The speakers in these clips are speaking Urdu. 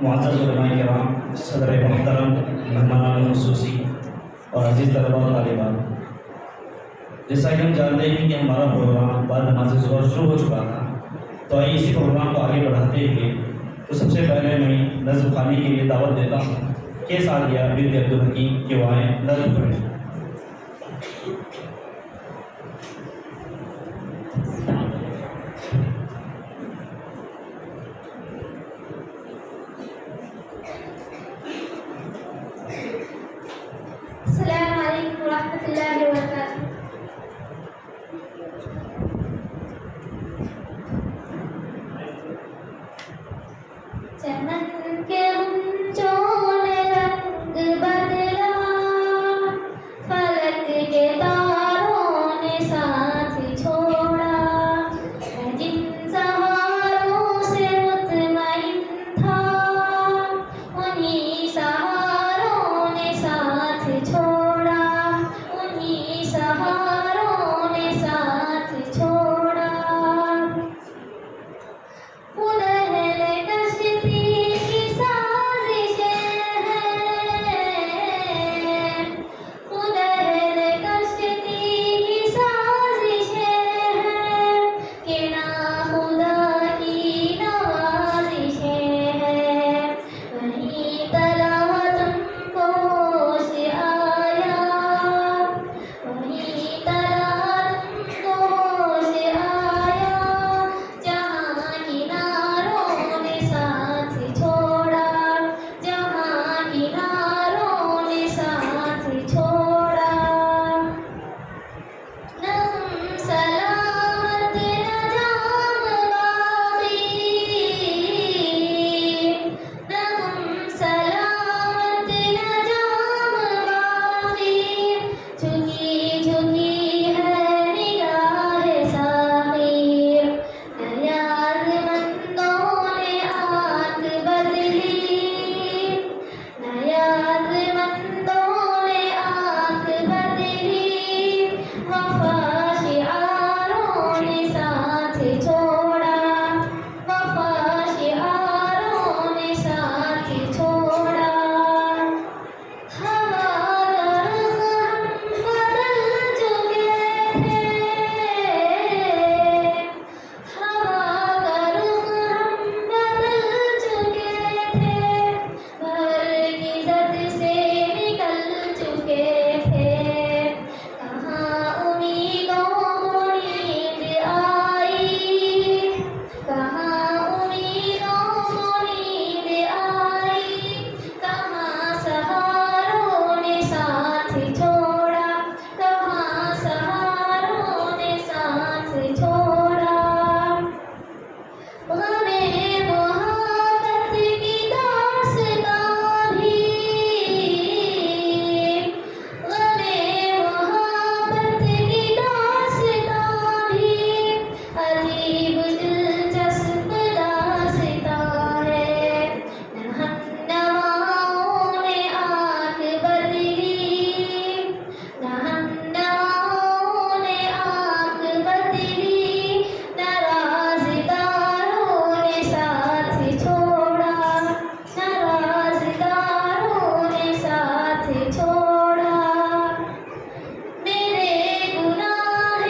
معزز علماء کرام، صدر محترم، مہمان خصوصی اور عزیز طلباء و طالبات، جیسا کہ ہم جانتے ہیں کہ ہمارا پروگرام بعد نماز ظہر شروع ہو چکا تھا، تو آئیے اسی پروگرام کو آگے بڑھاتے ہوئے تو سب سے پہلے میں نظم خوانی کے لیے دعوت دیتا ہوں کہ سعدیہ بنت عبدالحکیم کہ وہ آئیں نظم پڑھیں۔ السلام علیکم ورحمۃ اللہ وبرکاتہ۔ چمن کے غنچوں نے رنگ بدلا، فلک کے تاروں نے ساتھ چھوڑا، میں جن سہاروں سے مطمئن تھا، انہی سہاروں نے ساتھ چھوڑا، انہی سہاروں نے ساتھ چھوڑا۔ خود اہل کشتی کی سازشیں ہیں، خود اہل کشتی کی سازشیں ہیں، کہ ناخدا کی نوازشیں ہیں، وہیں طلب تم کو ہوش آیا، وہیں طلب تم کو ہوش آیا، جہاں کناروں نے ساتھ چھوڑا، جہاں کناروں نے ساتھ چھوڑا۔ نغم سلامت نجام باقی، نغم سلامت نجام باقی، جھکی جھکی ہے نگاہ ساقی، نیاز مندوں نے آنکھ بدلی، نیاز مندوں نے آنکھ بدلی، وفا شعاروں نے ساتھ چھوڑا، وفا شعاروں نے ساتھ چھوڑا۔ ہوا کا رخ ہم بدل چکے تھے، ہوا کا رخ ہم بدل چکے تھے، بھر کی زد سے نکل چکے تھے، کہاں امیدوں کو نیند آئی، کہاں امیدوں کو نیند آئی، کہاں سہاروں نے ساتھ چھوڑا، کہاں سہاروں نے ساتھ چھوڑا۔ غمِ محبت کی داستاں بھی، غمِ محبت کی داستاں بھی، عجیب دلچسپ داستاں ہے، ہمنواؤں نے آنکھ بدلی، ہمنواؤں نے آنکھ بدلی، نرازداروں نے ساتھ چھوڑا، نرازداروں نے ساتھ چھوڑا۔ میرے گناہ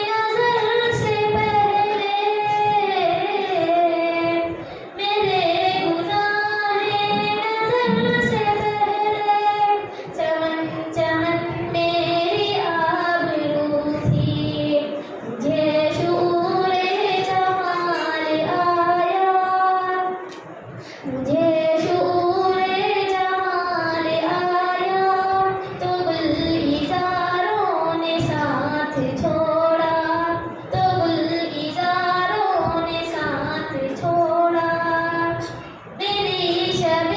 نظر سے پہلے، میرے گناہ نظر سے پہلے، چمن چمن میری آبرو تھی، مجھے شعور جمال آیا، مجھے شعور جمال آیا، تو گلزاروں نے ساتھ چھوڑا، تو گلزاروں نے ساتھ چھوڑا۔ میری شب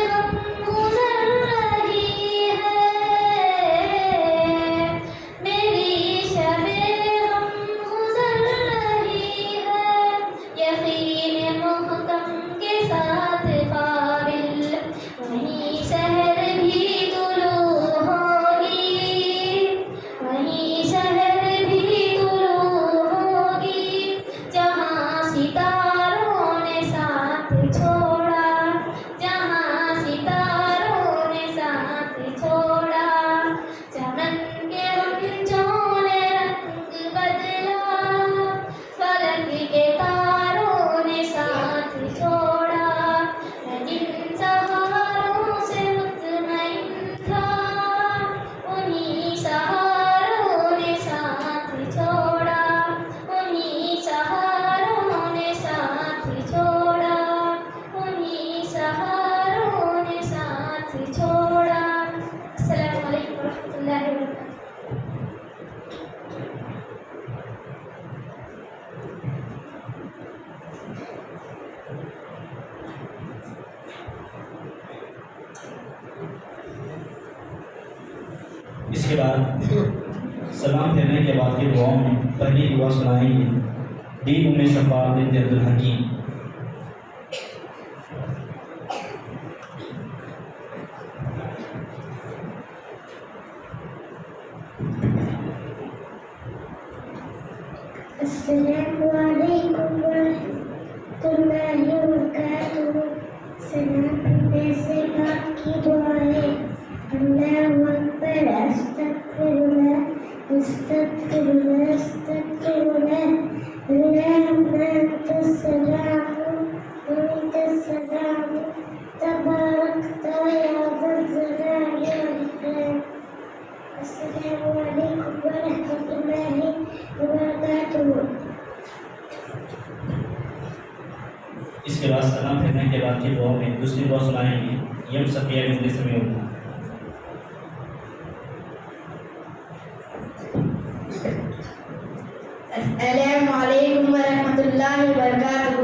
غم گزر رہی ہے، میری شب غم گزر رہی ہے، یقین محکم کے ساتھ اس کے بعد سلام پھیرنے کے بعد کی دعاؤں میں پہلی دعا سنائیں گے دی ام صفا بنت عبد الحکیم. السلام علیکم ورحمۃ اللہ وبرکاتہ. سلام پھیرنے سے بعد کی دعا ہے اللہ اکبر استغفر اللہ استغفر اللہ استغفر اللہ اللہم انت السلام ومنک السلام تبارکت یا ذا الجلال والاکرام. السلام علیکم ورحمۃ اللہ وبرکاتہ. اس کے بعد سلام پھیرنے کے بعد کی دعا میں دوسری دعا سنائیں گے یم صفیہ بنت سمیع. السلام علیکم ورحمۃ اللہ وبرکاتہ.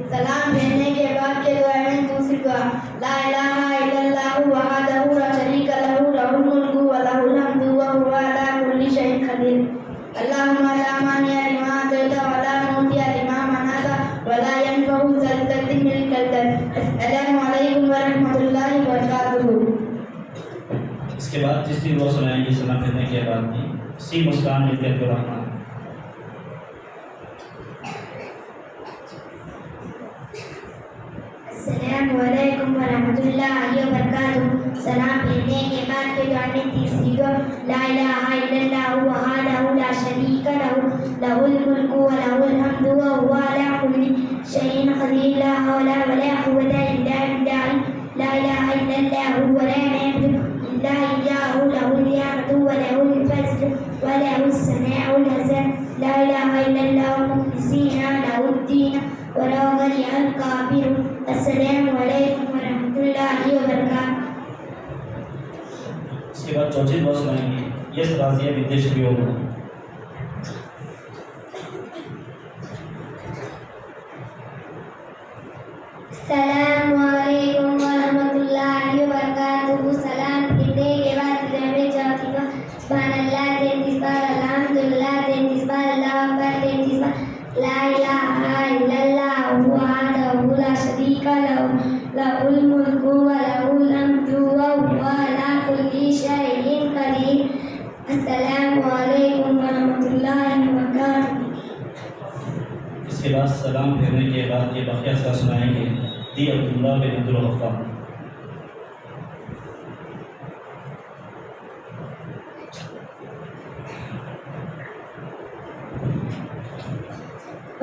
سلام پھیرنے کے بعد کے دعا میں دوسری دعا لا الہ الا اللہ وحدہ لا شریک لہ لہ الملک ولہ الحمد وہو علی کل شیء قدیر. اللہم لا مانع لما اعطیت ولا معطی لما منعت ولا ينفع ذا الجد منک الجد. السلام علیکم ورحمۃ اللہ وبرکاتہ. اس کے بعد تیسری دعا سنائیں گے سلام پھیرنے کے بعد کی سی مسکان بنت عبد الرحمن. السلام علیکم ورحمۃ اللہ وبرکاتہ. سلام پھیرنے کے بعد کے دعا میں تیسری دعا لا الہ الا اللہ وحدہ لا شریک لہ لہ الملک ولہ الحمد وہو علی کل شیء قدیر. لا حول ولا قوة الا باللہ لا الہ الا اللہ ولا نعبد الا ایاہ لہ النعمۃ ولہ الفضل ولہ الثناء الحسن. لا الہ الا اللہ مخلصین لہ الدین ولو كره الكافرون. السلام علیکم ورحمۃ اللہ وبرکاتہ. اس کے بعد چوتھی دعا سنائیں گے یس راضیہ بنت شفیع. السلام علیکم ورحمۃ اللہ وبرکاتہ. سلام پھیرنے کے بعد میں چوتھی دعا سبحان اللہ 33 بار الحمد للہ 33 بار اللہ اکبر 33 بار لا الہ الا اللہ وحدہ لا شریک لہ لہ الملک ولہ الحمد وہو علی کل شیء قدیر. السلام علیکم ورحمۃ اللہ وبرکاتہ. اس کے بعد سلام پھیرنے کے بعد یہ باقی اذکار سنائیں گے دی عبداللہ بن عبد الغفار.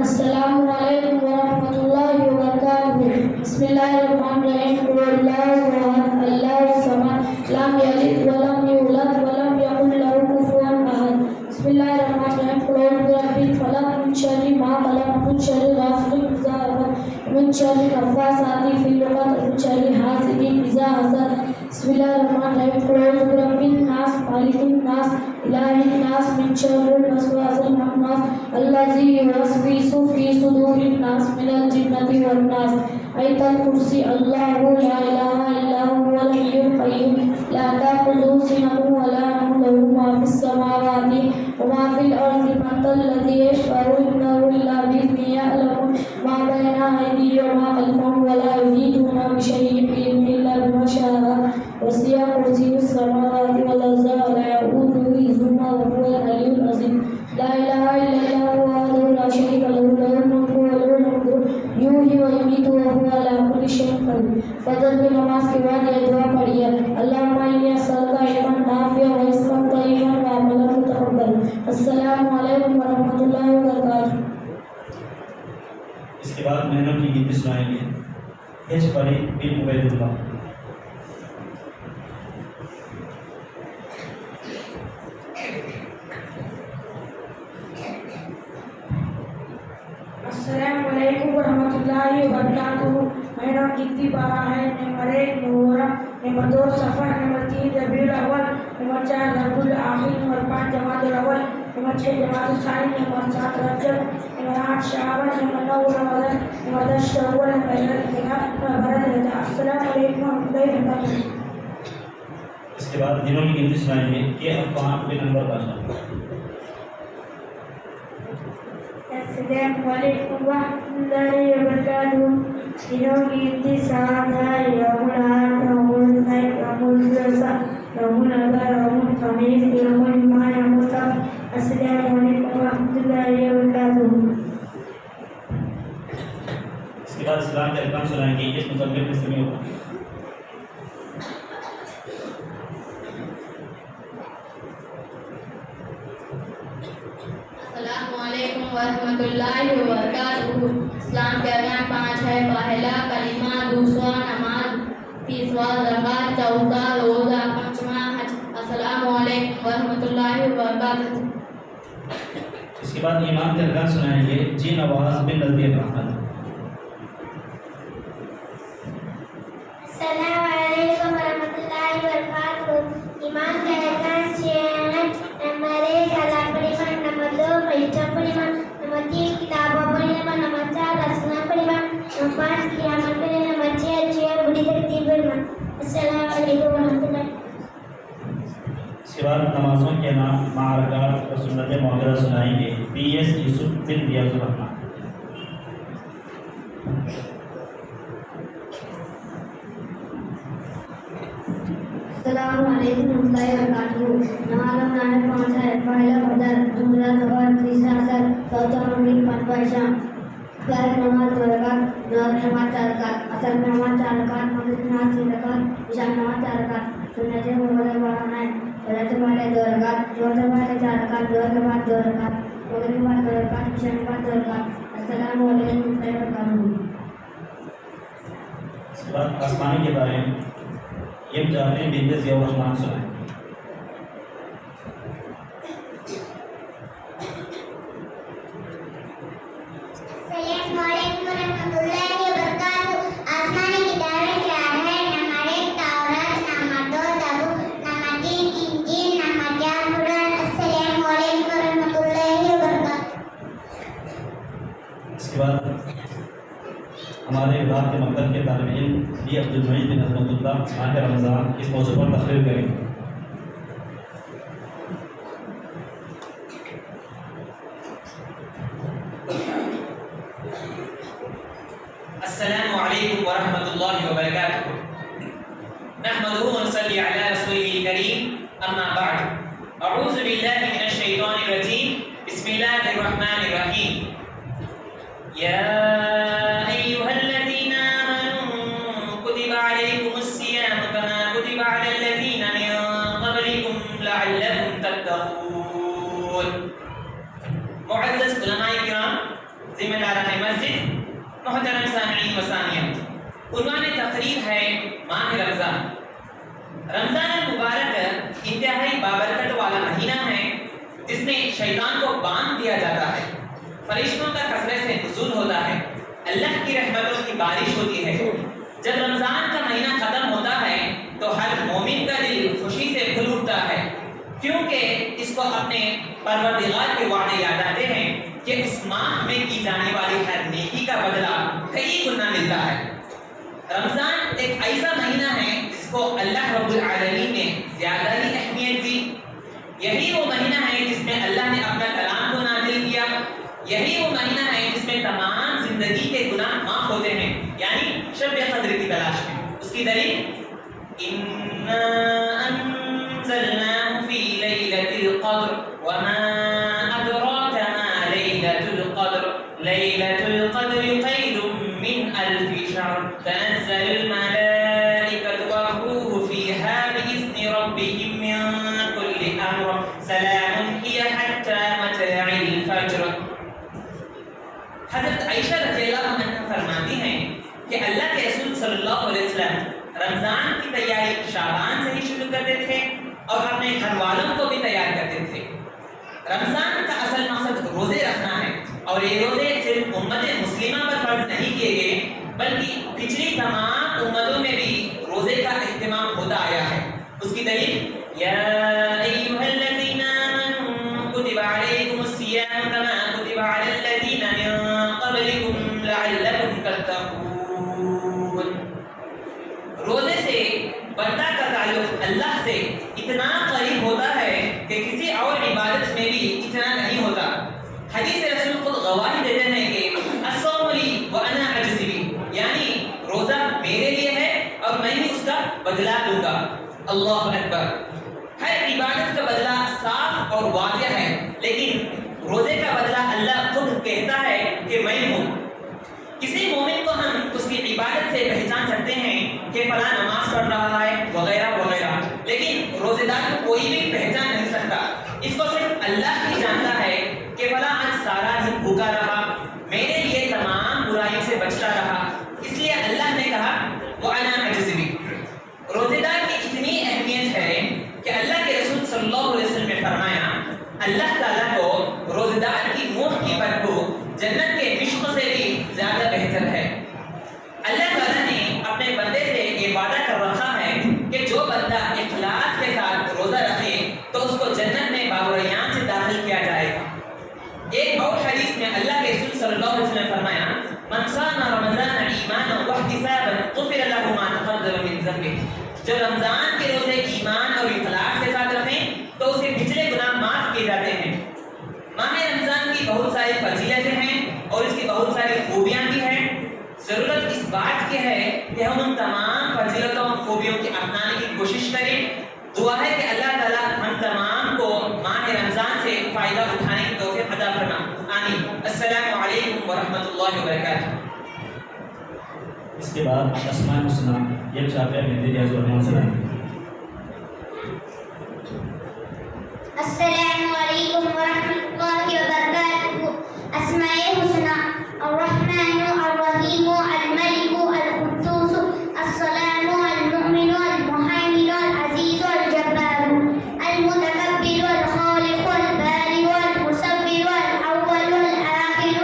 السلام علیکم ورحمۃ اللہ وبرکاتہ. بسم اللہ الرحمن الرحیم. قل اللہ احد اللہ الصمد لم یلد ولم یولد ولم یکن لہ کفوا احد. بسم اللہ الرحمن الرحیم. قل اعوذ برب الفلق من شر ما خلق من شر غاسق اذا وقب من شر النفاثات فی العقد من شر حاسد اذا حسد. بسم اللہ الرحمن الرحیم. قل اعوذ برب الناس مالک الناس الہ الناس من شر الوسواس الخناس الذی یوسوس فی صدور الناس من الجنۃ والناس. آیت الکرسی. اللہ لا الہ الا هو الحی القیوم لا تأخذہ سنۃ ولا نوم لہ ما فی السماوات وما فی الارض. من ذا الذی یشفع عنده الا بإذنہ. یعلم ما بین ایدیہم وما خلفہم ولا یحیطون بشیء من علمہ الا بما شاء. وسع کرسیہ السماوات والارض ولا یئوده حفظہما وهو العلی العظیم. لا الہ الا اللہ وحدہ لا شریک لہ لہ الملک وله الحمد یحیی ویمیت وهو علی کل شیء قدیر. فجر کی نماز کے بعد یہ دعا پڑھیے اللہم انی اسألک علما نافعا ورزقا طیبا وعملا متقبلا. السلام علیکم ورحمۃ اللہ وبرکاتہ. اس کے بعد محنت کی گیت سنائیں گے ہج فرید بن عبید اللہ. السلام علیکم ورحمۃ اللہ وبرکاتہ. مہینہ کتنی بارہ ہے؟ نمبر 1 محرم، نمبر 2 صفر، نمبر 3 ربیع الاول، نمبر 4 ربیع الاخر، نمبر 5 جمادی الاول، نمبر 6 جمادی الثانی، نمبر 7 رجب، نمبر 8 شعبان، نمبر 9 رمضان، نمبر 10 شوال، نمبر 11 خلاف، نمبر 12 رجب. السلام علیکم ورحمۃ اللہ وبرکاتہ. اس کے بعد دنوں کی گنتی سنائیں گے کہ افغان کے نمبر کا شامل. السلام علیکم ورحمۃ اللہ وبرکاتہ. دنوں کی گنتی 7 ہے. یوم الاحد، یوم الاثنین، یوم الثلاثاء، یوم الاربعاء، یوم الخمیس، یوم الجمعہ، یوم السبت. السلام علیکم ورحمۃ اللہ وبرکاتہ. اس کے بعد اسلام کے ارکان سنائیں گے. اس مطلب میں سمیع ہوگا. السلام علیکم ورحمۃ اللہ وبرکاتہ. اسلام کے ارکان 5 ہے. پہلا کلمہ، دوسرا نماز، تیسرا زکوٰۃ، چوتھا روزہ، پانچواں حج. السلام علیکم ورحمۃ اللہ وبرکاتہ. اس کے بعد ایمان کے ارکان سنائیں گے. جی نواز بن نذیر احمد. السلام علیکم ورحمۃ اللہ وبرکاتہ. ایمان کے ارکان 6 ہیں. نمبر 1 اللہ پر ایمان، نمبر 2 فرشتوں پر ایمان، نمبر 3 کتابوں پر ایمان، نمبر 4 رسولوں پر ایمان، نمبر 5 قیامت پر ایمان، نمبر 6 اچھی اور بری تقدیر پر ایمان. السلام علیکم ورحمۃ اللہ. اس کے بعد نمازوں کے نام معرکات اور سنت معطرہ سنائیں گے. پی ایس یوسف بن ریاض الرحمن. السلام علیکم ورحمۃ اللہ وبرکاتہ. نمازوں کا نام 5 ہے. پہلا فجر، دوسرا ظہر، تیسرا عصر، چوتھا مغرب، پانچواں عشاء. فجر کی نماز 2 رکعت، ظہر کی نماز 4 رکعت، عصر کی نماز 4 رکعت، مغرب کی نماز 3 رکعت، عشاء کی نماز 4 رکعت. سنت مفضل پڑھنا ہے. فجر سے پہلے 2 رکعت، ظہر سے پہلے 4 رکعت، ظہر کے بعد 2 رکعت، مغرب کے بعد 2 رکعت، عشاء کے بعد 2 رکعت. السلام علیکم ورحمۃ اللہ وبرکاتہ. اس کے بعد آسمانی کے بارے میں یم جعفری بنت ضیاء الرحمن سنائیں. السلام علیکم ورحمۃ اللہ وبرکاتہ. آسمانی کتابیں 4 ہیں. نمبر 1 تورات، نمبر 2 زبور، نمبر 3 انجیل، نمبر 4 قرآن. السلام علیکم ورحمۃ اللہ وبرکاتہ. اس کے بعد ہمارے وزارت کے مکتب کے طالب علم بی عبدالمعید بن عظمت اللہ ماہ رمضان اس موضوع پر تقریر کریں. السلام علیکم ورحمۃ اللہ وبرکاتہ. نحمده ونصلي على رسوله الكريم. اما بعد، اعوذ باللہ من الشیطان الرجیم. بسم اللہ الرحمن الرحیم. یا ایھا الذین آمنوا کتب علیکم الصیام کما کتب علی الذین من قبلکم لعلکم تتقون. معزز علماء کرام، ذمہ داران مسجد، محترم سامعین و سامعات، عنوان تقریر ہے ماہ رمضان. رمضان المبارک انتہائی بابرکت والا مہینہ ہے جس میں شیطان کو باندھ دیا جاتا ہے، فرشتوں کا کثرت سے نزول ہوتا ہے، اللہ کی رحمتوں کی بارش ہوتی ہے. جب رمضان کا مہینہ ختم ہوتا ہے تو ہر مومن کا دل خوشی سے پھول اٹھتا ہے، کیونکہ اس کو اپنے پروردگار کے وعدے یاد آتے ہیں کہ اس ماہ میں کی جانے والی ہر نیکی کا بدلہ کئی گنا ملتا ہے. رمضان ایک ایسا مہینہ ہے جس کو اللہ رب العالمین نے زیادہ ہی اہمیت دی. یہی وہ مہینہ ہے جس میں اللہ نے اپنا کلام کو نازل کیا. یہی وہ مہینہ ہے جس میں تمام زندگی کے گناہ معاف ہوتے ہیں، یعنی شب قدر کی تلاش میں. اس کی دلیل اِنَّا أَنزَلْنَاهُ فِي لَيْلَةِ الْقَدْرِ وَمَا أَدْرَاكَ مَا لَيْلَةُ الْقَدْرِ لَيْلَةُ الْقَدْرِ خَيْرٌ مِّنْ أَلْفِ شَهْرٍ تَنَزَّلُ الْمَلَائِكَةُ وَالرُّوحُ فِيهَا بِإِذْنِ رَبِّهِم مِّن كُلِّ أَمْرٍ سَلَامٌ هِيَ حَتَّىٰ مَطْلَعِ الْفَجْرِ. حضرت عائشہ رضی اللہ عنہا فرماتی ہیں کہ اللہ کے رسول صلی اللہ علیہ وسلم رمضان کی تیاری شعبان سے ہی شروع کرتے تھے اور اپنے گھر والوں کو بھی تیار کرتے تھے. رمضان کا اصل مقصد روزے رکھنا ہے، اور یہ روزے صرف امت مسلمہ پر فرض نہیں کیے گئے بلکہ پچھلی تمام امتوں میں بھی روزے کا اہتمام ہوتا آیا ہے. اس کی دلیل یا ایھا الذین آمنوا کتب علیکم الصیام کما کتب علی الذین من قبلکم لعلکم تتقون. روزے سے بندہ کا تعلق اللہ سے اتنا قریب ہوتا ہے کہ کسی اور عبادت میں بھی اتنا نہیں ہوتا۔ حدیث رسول خود گواہی دیتے ہیں کہ الصوم لی وانا اجزی بی، یعنی روزہ میرے لیے ہے اور میں ہی اس کا بدلہ دوں گا۔ اللہ اکبر۔ ہر عبادت کا بدلہ صاف اور واضح ہے، لیکن روزے کا بدلہ اللہ خود کہتا ہے کہ میں ہوں۔ کسی مومن کو ہم اس کی عبادت سے پہچان سکتے ہیں کہ فلاں نماز پڑھ رہا ہے وغیرہ وغیرہ، لیکن روزے دار کو کوئی بھی پہچان نہیں سکتا، اس کو صرف اللہ ہی جانتا ہے کہ فلاں آج سارا دن بھوکا رہا، میرے لیے تمام برائیوں سے بچتا رہا، اس لیے اللہ نے کہا وَأَنَا أَجْزِي بِهِ۔ روزے دار کی اتنی اہمیت ہے کہ اللہ کے رسول صلی اللہ علیہ وسلم نے فرمایا اللہ تعالیٰ کو روزے دار کی منہ کی بدبو جنت کے مشک سے بھی زیادہ بہتر ہے۔ اللہ تعالیٰ نے اپنے بندے سے یہ وعدہ کر رکھا ہے کہ جو بندہ اخلاص کے ساتھ روزہ رکھے تو اس کو جنت میں باوریان سے داخل کیا جائے گا۔ ایک اور حدیث میں اللہ کے رسول صلی اللہ علیہ وسلم نے فرمایا من صام رمضان ایمانا واحتسابا غفر له ما تقدم من ذنبه، جو رمضان کے روزے ایمان اور اخلاص کے ساتھ رکھیں تو اس کے پچھلے گناہ معاف کیے جاتے ہیں۔ ماہ رمضان کی بہت ساری فضیلتیں ہیں اور اس کی بہت ساری خوبیاں بھی ہیں۔ ضرورت اس بات کی ہے کہ ہم ان تمام فضیلتوں اور خوبیوں کی اپنانے کی کوشش کریں۔ دعا ہے کہ اللہ تعالیٰ ہم تمام کو ماہ رمضان سے فائدہ اٹھانے کی توفیق عطا فرما، آمین۔ السلام علیکم ورحمۃ اللہ وبرکاتہ۔ اس کے بعد اسماء الحسنی ایک شافعہ مہندی ریاض الرحمان سے السلام علیکم ورحمۃ اللہ وبرکاتہ۔ اسماء الحسنی الرحمن الرحیم الملک القدوس السلام المؤمن المهيمن العزیز الجبار المتکبر الخالق البارئ المصور الاول الاخر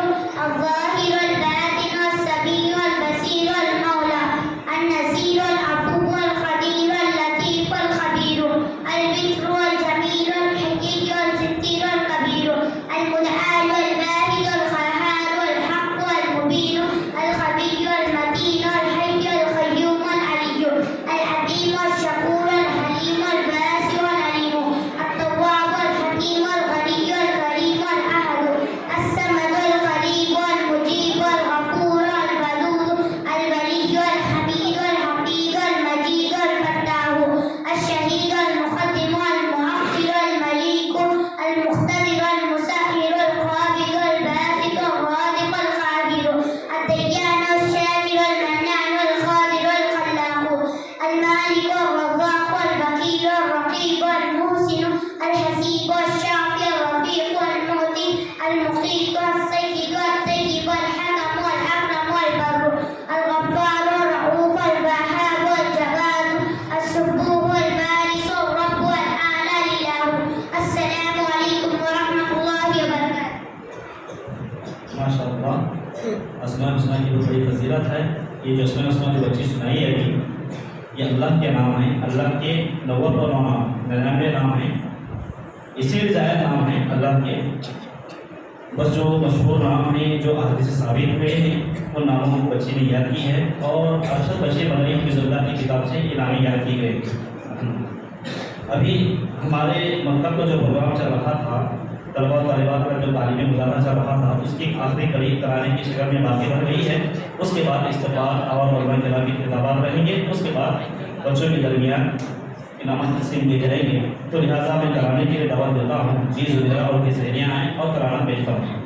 الظاہر الباطن السمیع البصیر المولى النذیر العفو القدیر اللطیف الخبیر البکر الجمیل الحکیم الستیر الکبیر المتعال الباہد القہار الحق المبین الخبیر المتین الحی القیوم العلی العظیم الشکور الحلیم الباسط العلیم التواب الحکیم الغنی الکریم الاحد الصمد القریب المجیب الغفور الودود الولی الحمید الحفیظ المجید الفتاح الشہید المقدم المؤخر الملیک المقتدر المسخر القابض الباسط الرازق القاهر الديان الشاكر المنان القادر الخلاق المالك الرزاق البكير الرقيب المحسن الحسيب الشافي الرفيق المعطي المقيت السيد الطيب الحكم الأكرم البر الغفار الرؤوف الوهاب الجواد السبوح البارس الرب الأعلى الإله السلام عليكم ورحمة الله وبركاته۔ ماشاء اللہ، اسماء الحسنی کی بہت بڑی فضیلت ہے۔ یہ جو اسماء الحسنی جو بچی سنائی ہے ابھی، یہ اللہ کے نام ہیں، اللہ کے 99 نام ہیں، اس سے بھی زائد نام ہیں اللہ کے۔ بس جو مشہور نام ہیں جو احادیث سے ثابت ہوئے ہیں ان ناموں کو بچی نے یاد کی ہے، اور ارشد بشیر مدنی حفیظ اللہ کی کتاب سے یہ نامیں یاد کی گئی۔ ابھی ہمارے مکتب کا جو پروگرام چل رہا تھا، طلبہ و طالبات کا جو تعلیمی مظاہرہ چل رہا تھا، اس کی آخری قریب کرانے کی شکل میں باقی رہ گئی ہے۔ اس کے بعد استقبال اور علماء کرام کی خطابات رہیں گے، اس کے بعد بچوں کے درمیان انعامات تقسیم کیے جائیں گے، تو لہٰذا میں کرانے کے لیے دعوت دیتا ہوں جی زلیرا اور کی سہیلیاں آئیں اور کرانا پیش کریں۔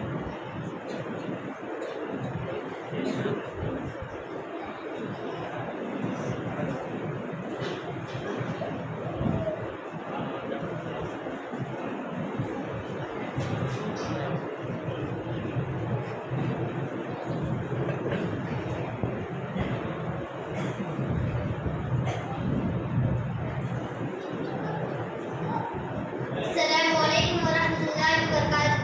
السلام علیکم ورحمۃ اللہ وبرکاتہ۔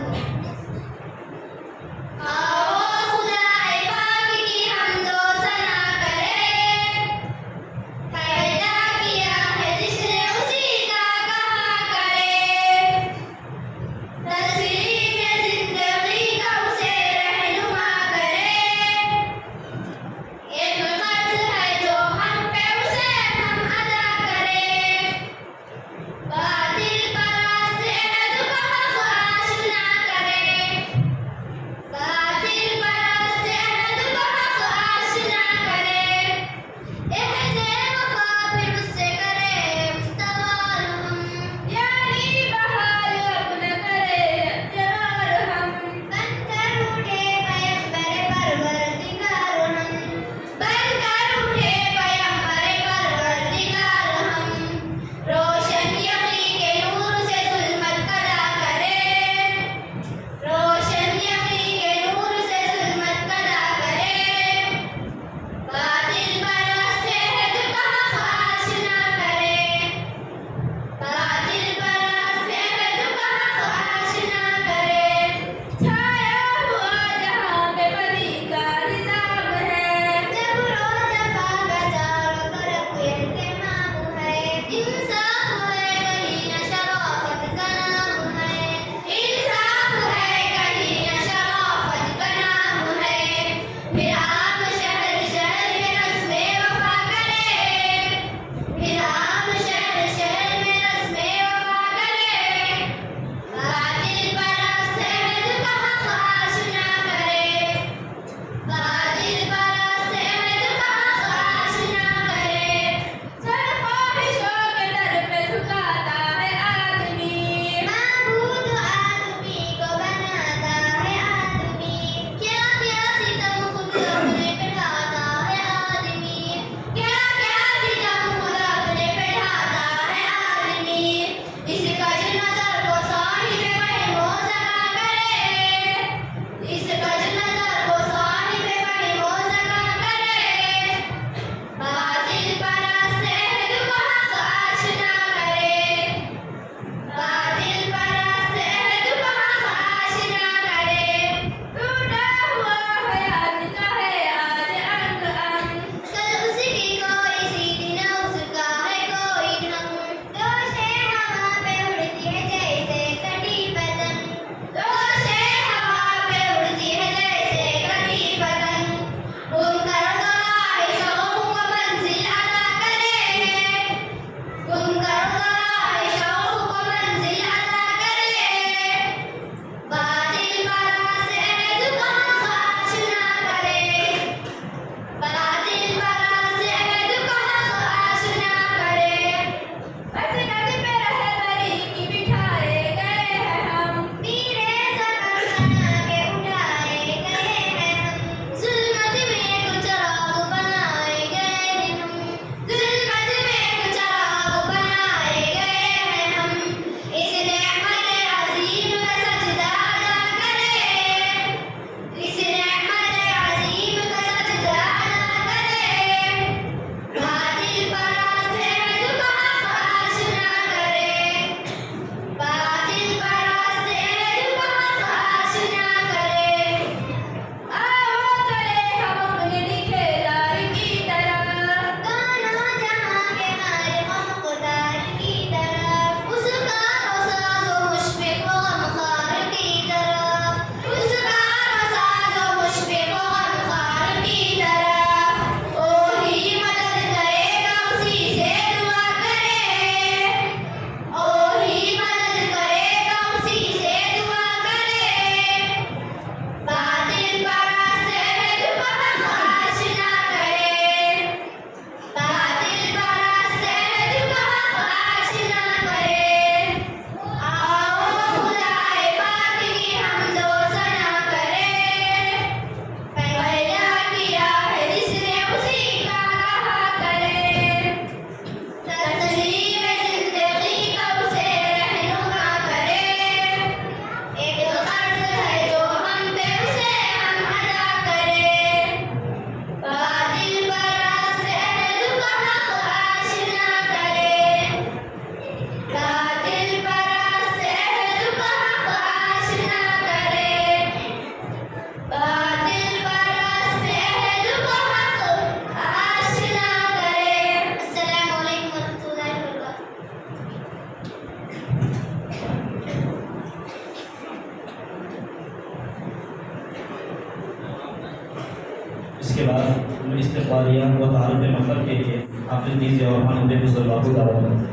بعد استقبالیہ و تعارف مطلب کے لیے حافظ نیز اور خان حفظ اللہ کو دعوت کرتے ہیں۔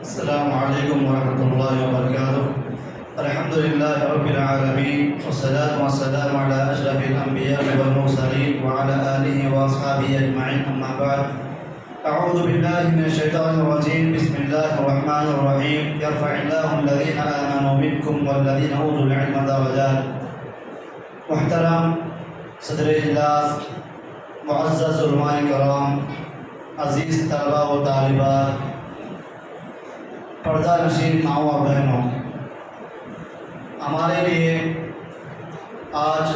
السلام علیکم ورحمۃ اللہ وبرکاتہ۔ الحمد للہ رب العالمین والصلاة والسلام علی اشرف الانبیاء والمرسلین وعلی آلہ واصحابہ اجمعین، اما بعد۔ اعوذ باللہ من الشیطان الرجیم، بسم اللہ الرحمن الرحیم۔ یرفع اللہ الذین آمنوا منکم والذین اوتوا العلم درجات۔ محترم صدر اجلاس، معزز علماء کرام، عزیز طلباء و طالبات، پردہ نشین ماؤں و بہنوں، ہمارے لیے آج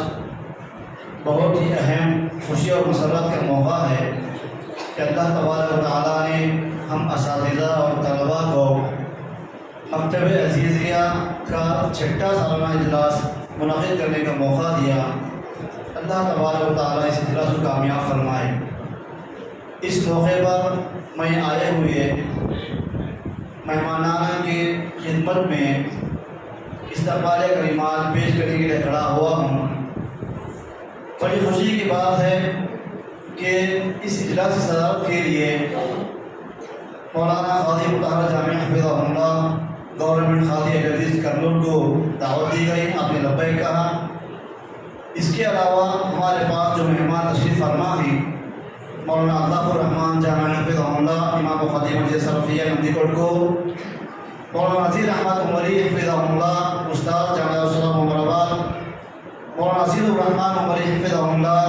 بہت ہی اہم خوشی اور مسرت کا موقع ہے کہ اللہ تبارک و تعالیٰ نے ہم اساتذہ اور طلباء کو مکتب عزیزیہ کا چھٹا سالانہ اجلاس منعقد کرنے کا موقع دیا۔ اللہ تبارک و تعالیٰ اس اجلاس کو کامیاب فرمائے۔ اس موقع پر میں آئے ہوئے مہمانانہ کی خدمت میں استقبالیہ کلمات پیش کرنے کے لیے کھڑا ہوا ہوں۔ بڑی خوشی کی بات ہے کہ اس اجلاس کی صدارت کے لیے مولانا قاضی مطہر جامع حفظہ اللہ گورنمنٹ قاضی حدیث کرنول کو دعوت دی گئی، آپ نے لبیک کہا۔ اس کے علاوہ ہمارے پاس جو مہمان تشریف فرما ہیں، مولانا عطاف الرحمن جامع حفظہ اللہ امام و خطیب مسجد سرفیہ نندی کوٹ کو، مولانا نذیر احمد عمری حفظہ اللہ استاد جامعہ السلام عمرآباد، مولانا نذیر الرحمن عمری حفظہ اللہ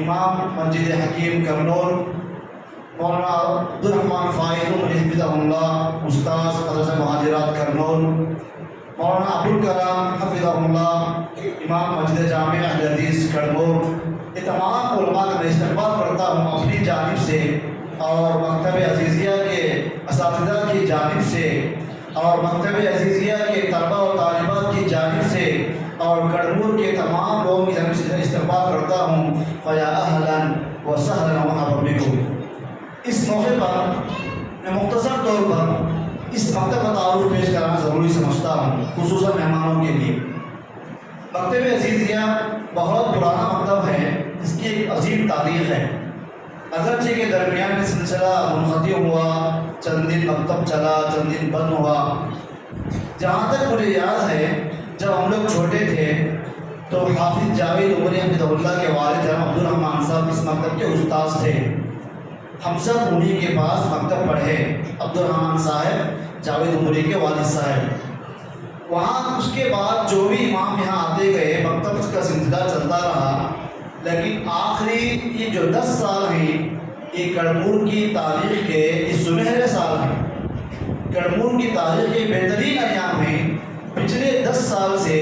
امام مسجد حکیم کرنول، مولانا عبدالرحمن فائز عمری حفظہ اللہ استاد مدرسہ مہاجرات کرنول، مولانا ابوالکلام حفظہ اللہ امام مسجد جامع اہل حدیث کڑمور۔ یہ تمام علماء کا میں استقبال کرتا ہوں اپنی جانب سے اور مکتب عزیزیہ کے اساتذہ کی جانب سے اور مکتب عزیزیہ کے طلباء و طالبات کی جانب سے اور کڑمور کے تمام لوگوں کی جانب سے استقبال کرتا ہوں۔ فیا اہلا و سہلا و مرحبا بکم۔ اس موقع پر میں مختصر طور پر اس مکتب کا تعارف پیش کرنا ضروری سمجھتا ہوں، خصوصاً مہمانوں کے لیے۔ مکتب عزیزیہ بہت پرانا مکتب ہے، اس کی ایک عظیم تاریخ ہے۔ اگرچہ کے درمیان میں سلسلہ منقطع ہوا، چند دن مکتب چلا، چند دن بند ہوا۔ جہاں تک مجھے یاد ہے، جب ہم لوگ چھوٹے تھے تو حافظ جاوید عمری حفظہ اللہ کے والد جناب عبدالرحمن صاحب اس مکتب کے استاذ تھے۔ ہم سب انہی کے پاس مکتب پڑھے، عبدالرحمن صاحب جاوید عمری کے والد صاحب۔ وہاں اس کے بعد جو بھی امام یہاں آتے گئے، مکتب کا سلسلہ چلتا رہا، لیکن آخری یہ جو 10 سال ہیں یہ کڑمور کی تاریخ کے یہ سنہرے سال ہیں، کڑمور کی تاریخ کے بہترین ایام ہیں۔ پچھلے 10 سال سے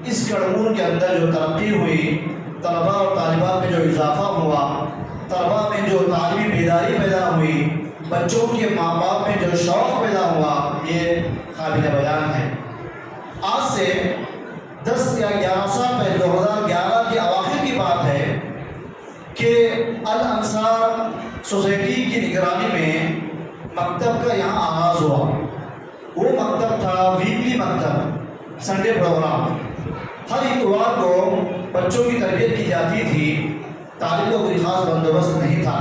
اس کڑمور کے اندر جو ترقی ہوئی، طلباء اور طالبات میں جو اضافہ ہوا، طلباء میں جو تعلیمی بیداری پیدا ہوئی، بچوں کے ماں باپ میں جو شوق پیدا ہوا، یہ قابل بیان ہے۔ آج سے 10 یا 11 سال پہلے 2011 کے اواخر کی بات ہے کہ الانصار سوسائٹی کی نگرانی میں مکتب کا یہاں آغاز ہوا۔ وہ مکتب تھا ویکلی مکتب، سنڈے پروگرام۔ ہر اتوار کو بچوں کی تربیت کی جاتی تھی، تعلیم کا کوئی خاص بندوبست نہیں تھا،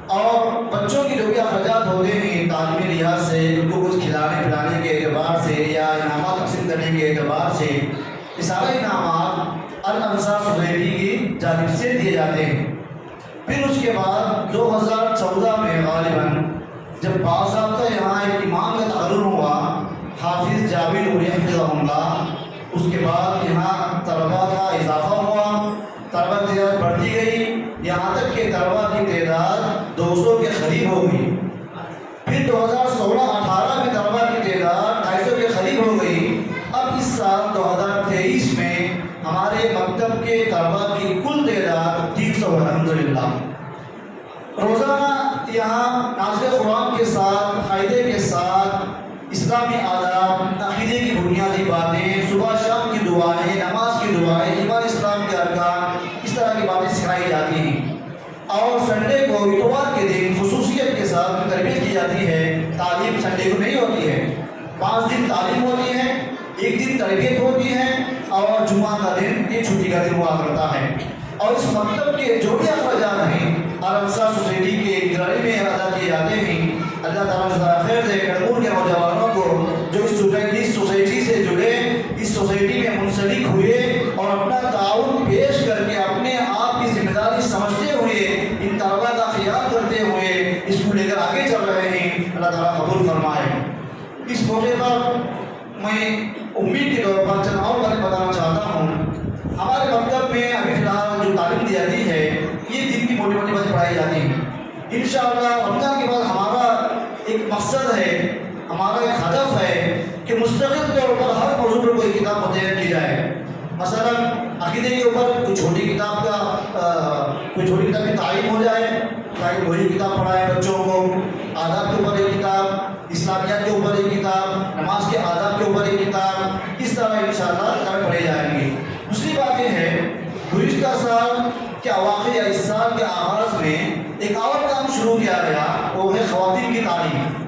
اور بچوں کی جو بھی اخراجات ہوتے ہیں تعلیمی لحاظ سے، ان کو کچھ کھلانے پلانے کے اعتبار سے یا انعامات تقسیم کرنے کے اعتبار سے، یہ سارے انعامات الانصار سوسائٹی کی جانب سے دیے جاتے ہیں۔ پھر اس کے بعد 2014 میں غالباً جب باضابطہ یہاں ایک امام کا تقرر ہوا، حافظ جاوید عمری حفظہ اللہ، اس کے بعد یہاں طلباء کا اضافہ ہوا، طلباء کی تعداد بڑھتی گئی، یہاں تک کہ طلباء کی تعداد 200 کے قریب ہو گئی۔ پھر 2016-18 میں طلباء کی تعداد 250 کے قریب ہو گئی۔ اب اس سال 2023 میں ہمارے مکتب کے طلباء کی کل تعداد 300 ہے، الحمدللہ۔ روزانہ یہاں نازل قرآن کے ساتھ، قاعدے کے ساتھ، اسلامی آداب، عقیدے کی بنیادی باتیں، صبح شام کی دعائیں، نماز کی دعائیں، ایمان اسلام کے سنڈے کو اتوار کے دن خصوصیت کے ساتھ تربیت کی جاتی ہے. تعلیم سنڈے کو نہیں ہوتی ہے. 5 دن تعلیم ہوتی ہے, 1 دن تربیت ہوتی ہے, اور جمعہ کا دن یہ چھٹی کا دن ہوا کرتا ہے. اور اس مکتب کے جو بھی اخراجات ہیں الانصار سوسائٹی کے نگرانی میں ادا کیے جاتے ہیں. اللہ تعالیٰ جزائے خیر دے کڑمور کے نوجوانوں کو جو اس سوسائٹی سے جڑے, اس سوسائٹی میں منسلک ہوئے اور اپنا تعاون پیش کر کے اپنے آپ کی ذمہ داری سمجھتے ہوئے ان طلباء کا خیال کرتے ہوئے اس کو لے کر آگے چل رہے ہیں, اللہ تعالیٰ قبول فرمائے. اس موقع پر میں امید کے طور پر چند اور باتیں بتانا چاہتا ہوں. ہمارے مکتب میں ابھی فی الحال جو تعلیم دی جاتی ہے یہ دن کی موٹی موٹی باتیں پڑھائی جاتی ہیں. انشاءاللہ رمضان کے بعد ہمارا ایک مقصد ہے, ہمارا ایک ہدف ہے کہ مستقل طور پر ہر موضوع پر کوئی کتاب متعین کی جائے. مثلا عقیدے کے اوپر کوئی چھوٹی کتاب کی تعلیم ہو جائے تاکہ وہی کتاب پڑھائے بچوں کو. آداب کے اوپر ایک کتاب, اسلامیات کے اوپر ایک کتاب, نماز کے آداب کے اوپر ایک کتاب, اس طرح انشاءاللہ کتابیں پڑھی جائیں گی. دوسری بات یہ ہے گزشتہ سال کے اواخر یا اس سال کے آغاز میں ایک اور کام شروع کیا گیا, وہ ہے خواتین کی تعلیم.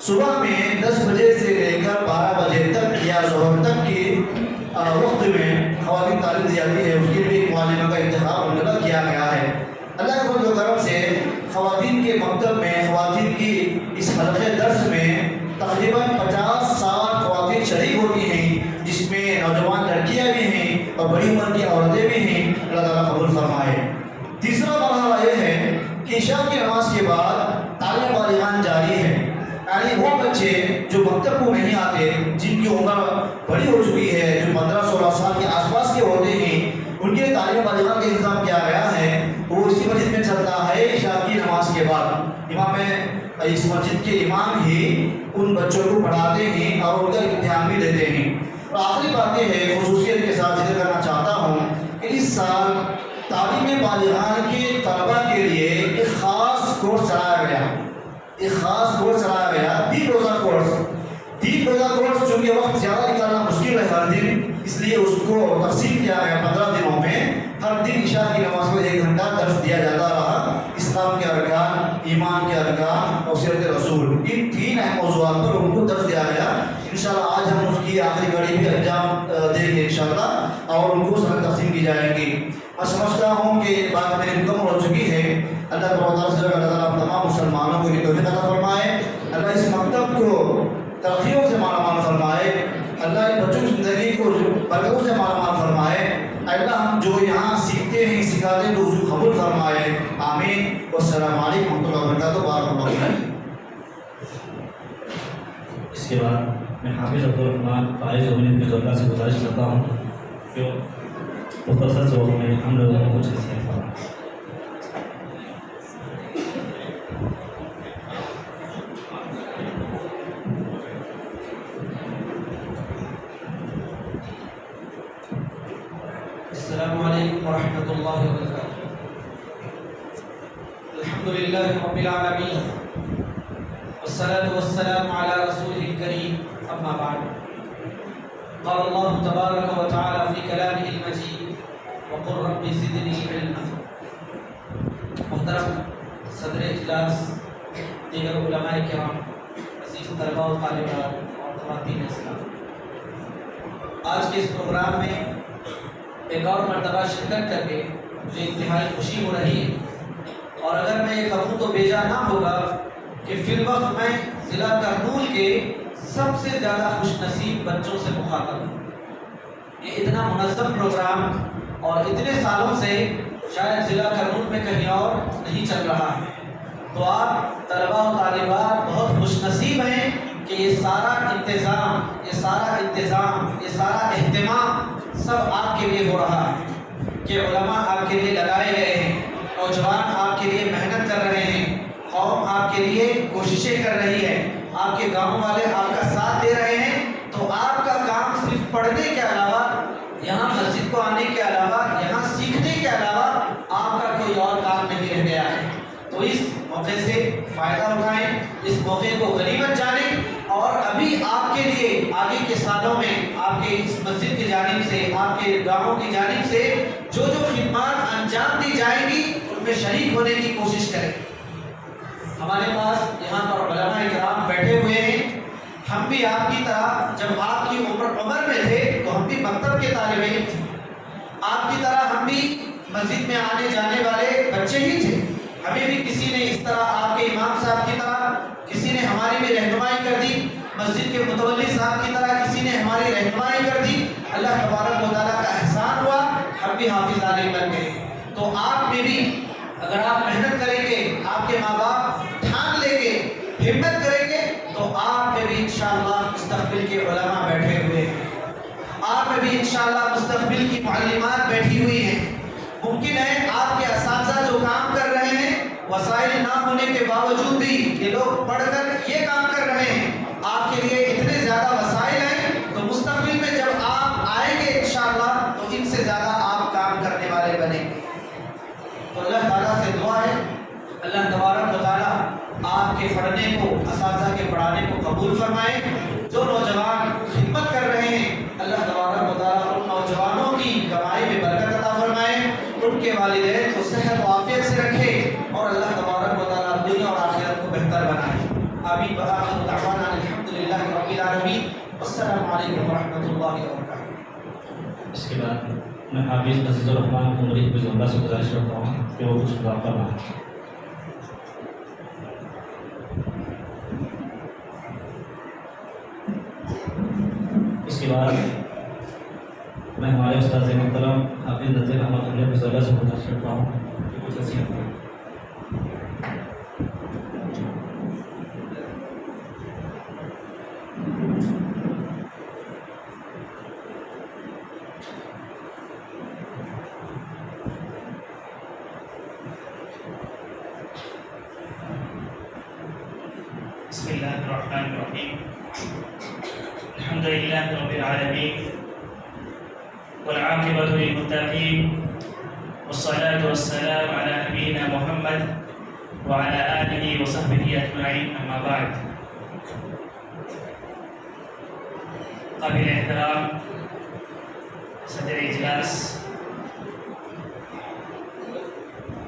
صبح میں 10 بجے سے لے کر 12 بجے تک یا ظہر تک کی وقت میں خواتین تعلیم دی جاتی ہے. اس کے لیے ایک معلمہ کا انتخاب منتخب کیا گیا ہے. اللہ کے فضل و کرم سے خواتین کے مکتب میں, خواتین کی اس حلقے درس میں تقریباً 50-60 خواتین شریک ہوتی ہیں, جس میں نوجوان لڑکیاں بھی ہیں اور بڑی عمر کی عورتیں بھی ہیں. اللہ تعالیٰ قبول فرمائے. تیسرا مرحلہ یہ ہے کہ عشاء کی نماز کے بعد تعلیم بالغان جاری ہے. یعنی وہ بچے جو مکتب کو نہیں آتے, جن کی عمر بڑی ہو چکی ہے, جو 15-16 سال کے آس پاس کے ہوتے ہیں, ان کے تعلیم بالغان کا انتظام کیا گیا ہے. وہ اسی مسجد میں چلتا ہے عشاء کی نماز کے بعد. اس مسجد کے امام ہی ان بچوں کو پڑھاتے ہیں اور ان کا امتحان بھی لیتے ہیں. اور آخری بات یہ ہے خصوصیت کے ساتھ ذکر کرنا چاہتا ہوں کہ اس سال تعلیم بالغان کے طلباء کے لیے ایک خاص کورس چلایا گیا. ایک خاص کورس چلایا گیا 3 روزہ کورس. 3 روزہ کورس چونکہ وقت زیادہ نکالنا مشکل ہے ہر دن, اس لیے اس کو تقسیم کیا گیا 15 دنوں میں. ہر دن عشاء کی نماز میں 1 گھنٹہ درس دیا جاتا رہا. اسلام کے ارکان, ایمان کے ارکان اور سیرت رسول, ان 3 اہم موضوعات پر ان کو درس دیا گیا. انشاءاللہ آج ہم اس کی آخری کڑی بھی انجام دیں گے انشاءاللہ, اور ان کو سب تقسیم کی جائے گی. میں سمجھتا ہوں کہ بات میری مکمل ہو چکی ہے. اللہ تعالیٰ سے اللہ تعالیٰ تمام مسلمانوں کو توفیق عطا فرمائے. اللہ اس مکتب کو ترقیوں سے مالا مال فرمائے. اللہ ان بچوں کی زندگی کو برکتوں سے مالا مال فرمائے. اللہ ہم جو یہاں سیکھتے ہیں سکھاتے ہیں تو اس کو قبول فرمائے. آمین. والسلام علیکم ورحمۃ اللہ وبرکاتہ. بارک اللہ فیکم. اس کے بعد میں حافظ عبدالرحمٰن فائز ابن فضل سے گزارش کرتا ہوں کہ مختصر سے وقت میں ہم لوگوں کو کچھ نصیحت فرمائیں. السلام علیکم ورحمۃ اللہ وبرکاتہ. الحمدللہ رب العالمین والصلاة والسلام علی رسولہ الکریم. اما بعد, قال اللہ تبارک و تعالی فی کلامہ المجید وقل رب زدنی علما. محترم صدر اجلاس, دیگر علماء کرام, عزیز طلباء و طالبات اور خواتین اسلام, آج کے اس پروگرام میں ایک اور مرتبہ شرکت کر کے مجھے انتہائی خوشی ہو رہی ہے. اور اگر میں یہ کہوں تو بیجا نہ ہوگا کہ فی الوقت میں ضلع کرنول کے سب سے زیادہ خوش نصیب بچوں سے مخاطب ہوں. یہ اتنا منظم پروگرام اور اتنے سالوں سے شاید ضلع کرنول میں کہیں اور نہیں چل رہا ہے. تو آپ طلباء و طالبات بہت خوش نصیب ہیں کہ یہ سارا انتظام, یہ سارا اہتمام سب آپ کے لیے ہو رہا ہے. کہ علماء آپ کے لیے لگائے گئے ہیں, نوجوان آپ کے لیے محنت کر رہے ہیں, قوم آپ کے لیے کوششیں کر رہی ہے, آپ کے گاؤں والے آپ کا ساتھ دے رہے ہیں. تو آپ کا کام صرف پڑھنے کے علاوہ, یہاں مسجد کو آنے کے علاوہ, یہاں سیکھنے کے علاوہ آپ کا کوئی اور کام نہیں رہ گیا ہے. تو اس موقع سے فائدہ اٹھائیں, اس موقع کو غنیمت جانیں, اور ابھی آپ کے لیے آگے کے سالوں میں آپ کے اس مسجد کی جانب سے, آپ کے گاؤں کی جانب سے جو خدمات انجام دی جائیں گی, ان میں شریک ہونے کی کوشش کریں۔ ہمارے پاس یہاں پر علماء کرام بیٹھے ہوئے ہیں، ہم بھی آپ کی طرح جب آپ کی عمر میں تھے تو ہم بھی مکتب کے طالب علم تھے، آپ کی طرح ہم بھی مسجد میں آنے جانے والے بچے ہی تھے، ہمیں بھی کسی نے اس طرح آپ کے امام صاحب کی طرح کسی نے ہماری بھی رہنمائی کر دی، مسجد کے متولی صاحب کی طرح کسی نے ہماری رہنمائی کر دی، اللہ تبارک و تعالیٰ کا احسان ہوا، ہم بھی حافظ عالم بن گئے۔ تو آپ میں بھی اگر آپ محنت کریں گے، آپ کے ماں باپ ٹھان لیں گے، ہمت کریں گے، تو آپ میں بھی انشاءاللہ مستقبل کے علماء بیٹھے ہوئے ہیں، آپ میں بھی انشاءاللہ مستقبل کی معلمات بیٹھی ہوئی ہیں۔ ممکن ہے آپ کے اساتذہ جو کام کر رہے ہیں، وسائل نہ ہونے کے باوجود بھی یہ لوگ پڑھ کر یہ کام کر رہے ہیں، آپ کے لیے اتنے زیادہ وسائل ہیں، تو مستقبل میں جب آپ آئیں گے انشاءاللہ تو ان سے زیادہ آپ کام کرنے والے بنیں گے۔ تو اللہ تعالیٰ سے دعا ہے اللہ تبارک و تعالیٰ آپ کے پڑھنے کو، اساتذہ کے پڑھانے کو قبول فرمائے۔ جو نوجوان خدمت کر رہے ہیں اللہ تبارک و تعالیٰ ان نوجوانوں کی کمائی میں برکت عطا فرمائے، ان کے والدین کو صحت و عافیت سے رکھے، اور اللہ تبارک و تعالیٰ دنیا اور آخرت کو بہتر بنائے۔ آمین وآخر دعوانا الحمدللہ رب العالمین، والسلام علیکم ورحمۃ اللہ وبرکاتہ۔ اس کے بعد میں حافظ عزیز الرحمان عمری حفظ اللہ سے گزارش کرتا ہوں کہ وہ کچھ خطاب فرمائیں۔ اس کے بعد میں ہمارے استاد محترم حافظ نذیر احمد عمری حفظ اللہ سے گزارش کرتا ہوں کہ کچھ نصیحت کریں۔ بسم اللہ الرحمن الرحیم، الحمد للہ رب العالمین، والعاقبۃ للمتقین، والصلاة والسلام علی نبینا محمد وعلی آلہ وصحبہ اجمعین، اما بعد۔ قابل احترام صدر اجلاس،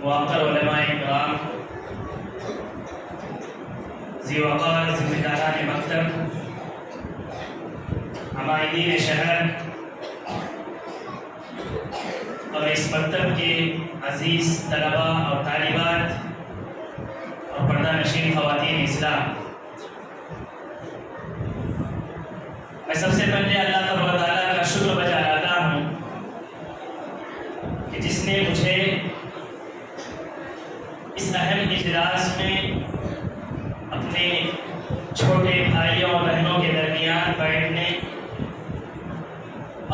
موقر علماء کرام، ذی وقار ذمہ داران مکتب، عمائدین شہر اور اس مکتب کے عزیز طلباء اور طالبات اور پردہ نشین خواتین اسلام، میں سب سے پہلے اللہ تبارک و تعالیٰ کا شکر بجا لاتا ہوں کہ جس نے مجھے اس اہم اجلاس میں اپنے چھوٹے بھائیوں اور بہنوں کے درمیان بیٹھنے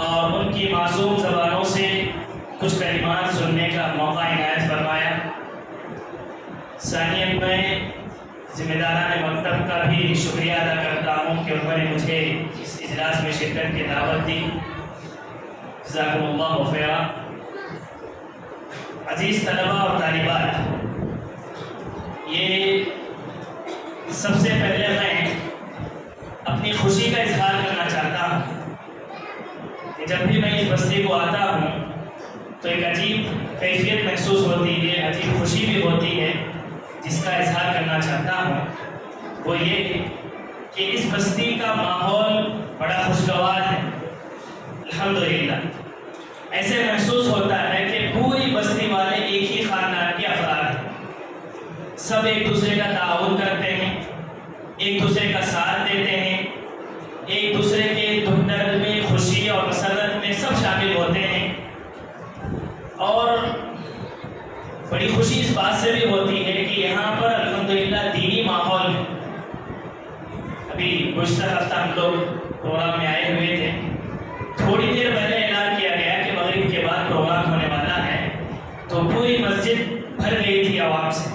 اور ان کی معصوم زبانوں سے کچھ کلمات سننے کا موقع عنایت فرمایا۔ ثانیاً میں ذمہ داران مکتب کا بھی شکریہ ادا کرتا ہوں کہ انہوں نے مجھے اس اجلاس میں شرکت کی دعوت دی، جزاکم اللہ خیرا۔ عزیز طلباء اور طالبات، یہ سب سے پہلے میں اپنی خوشی کا اظہار کرنا چاہتا ہوں کہ جب بھی میں اس بستی کو آتا ہوں تو ایک عجیب کیفیت محسوس ہوتی ہے، عجیب خوشی بھی ہوتی ہے، جس کا اظہار کرنا چاہتا ہوں وہ یہ کہ اس بستی کا ماحول بڑا خوشگوار ہے، الحمدللہ۔ ایسے محسوس ہوتا ہے کہ پوری بستی والے ایک ہی خاندان کے افراد ہیں، سب ایک دوسرے کا تعاون کرتے ہیں، ایک دوسرے کا ساتھ دیتے ہیں، ایک دوسرے کے دکھ درد میں، خوشی اور مسرت میں سب شامل ہوتے ہیں، اور بڑی خوشی اس بات سے بھی ہوتی ہے کہ یہاں پر الحمدللہ دینی ماحول ہے۔ ابھی گزشتہ ہفتہ ہم لوگ پروگرام میں آئے ہوئے تھے، تھوڑی دیر پہلے اعلان کیا گیا کہ مغرب کے بعد پروگرام ہونے والا ہے، تو پوری مسجد بھر گئی تھی عوام سے۔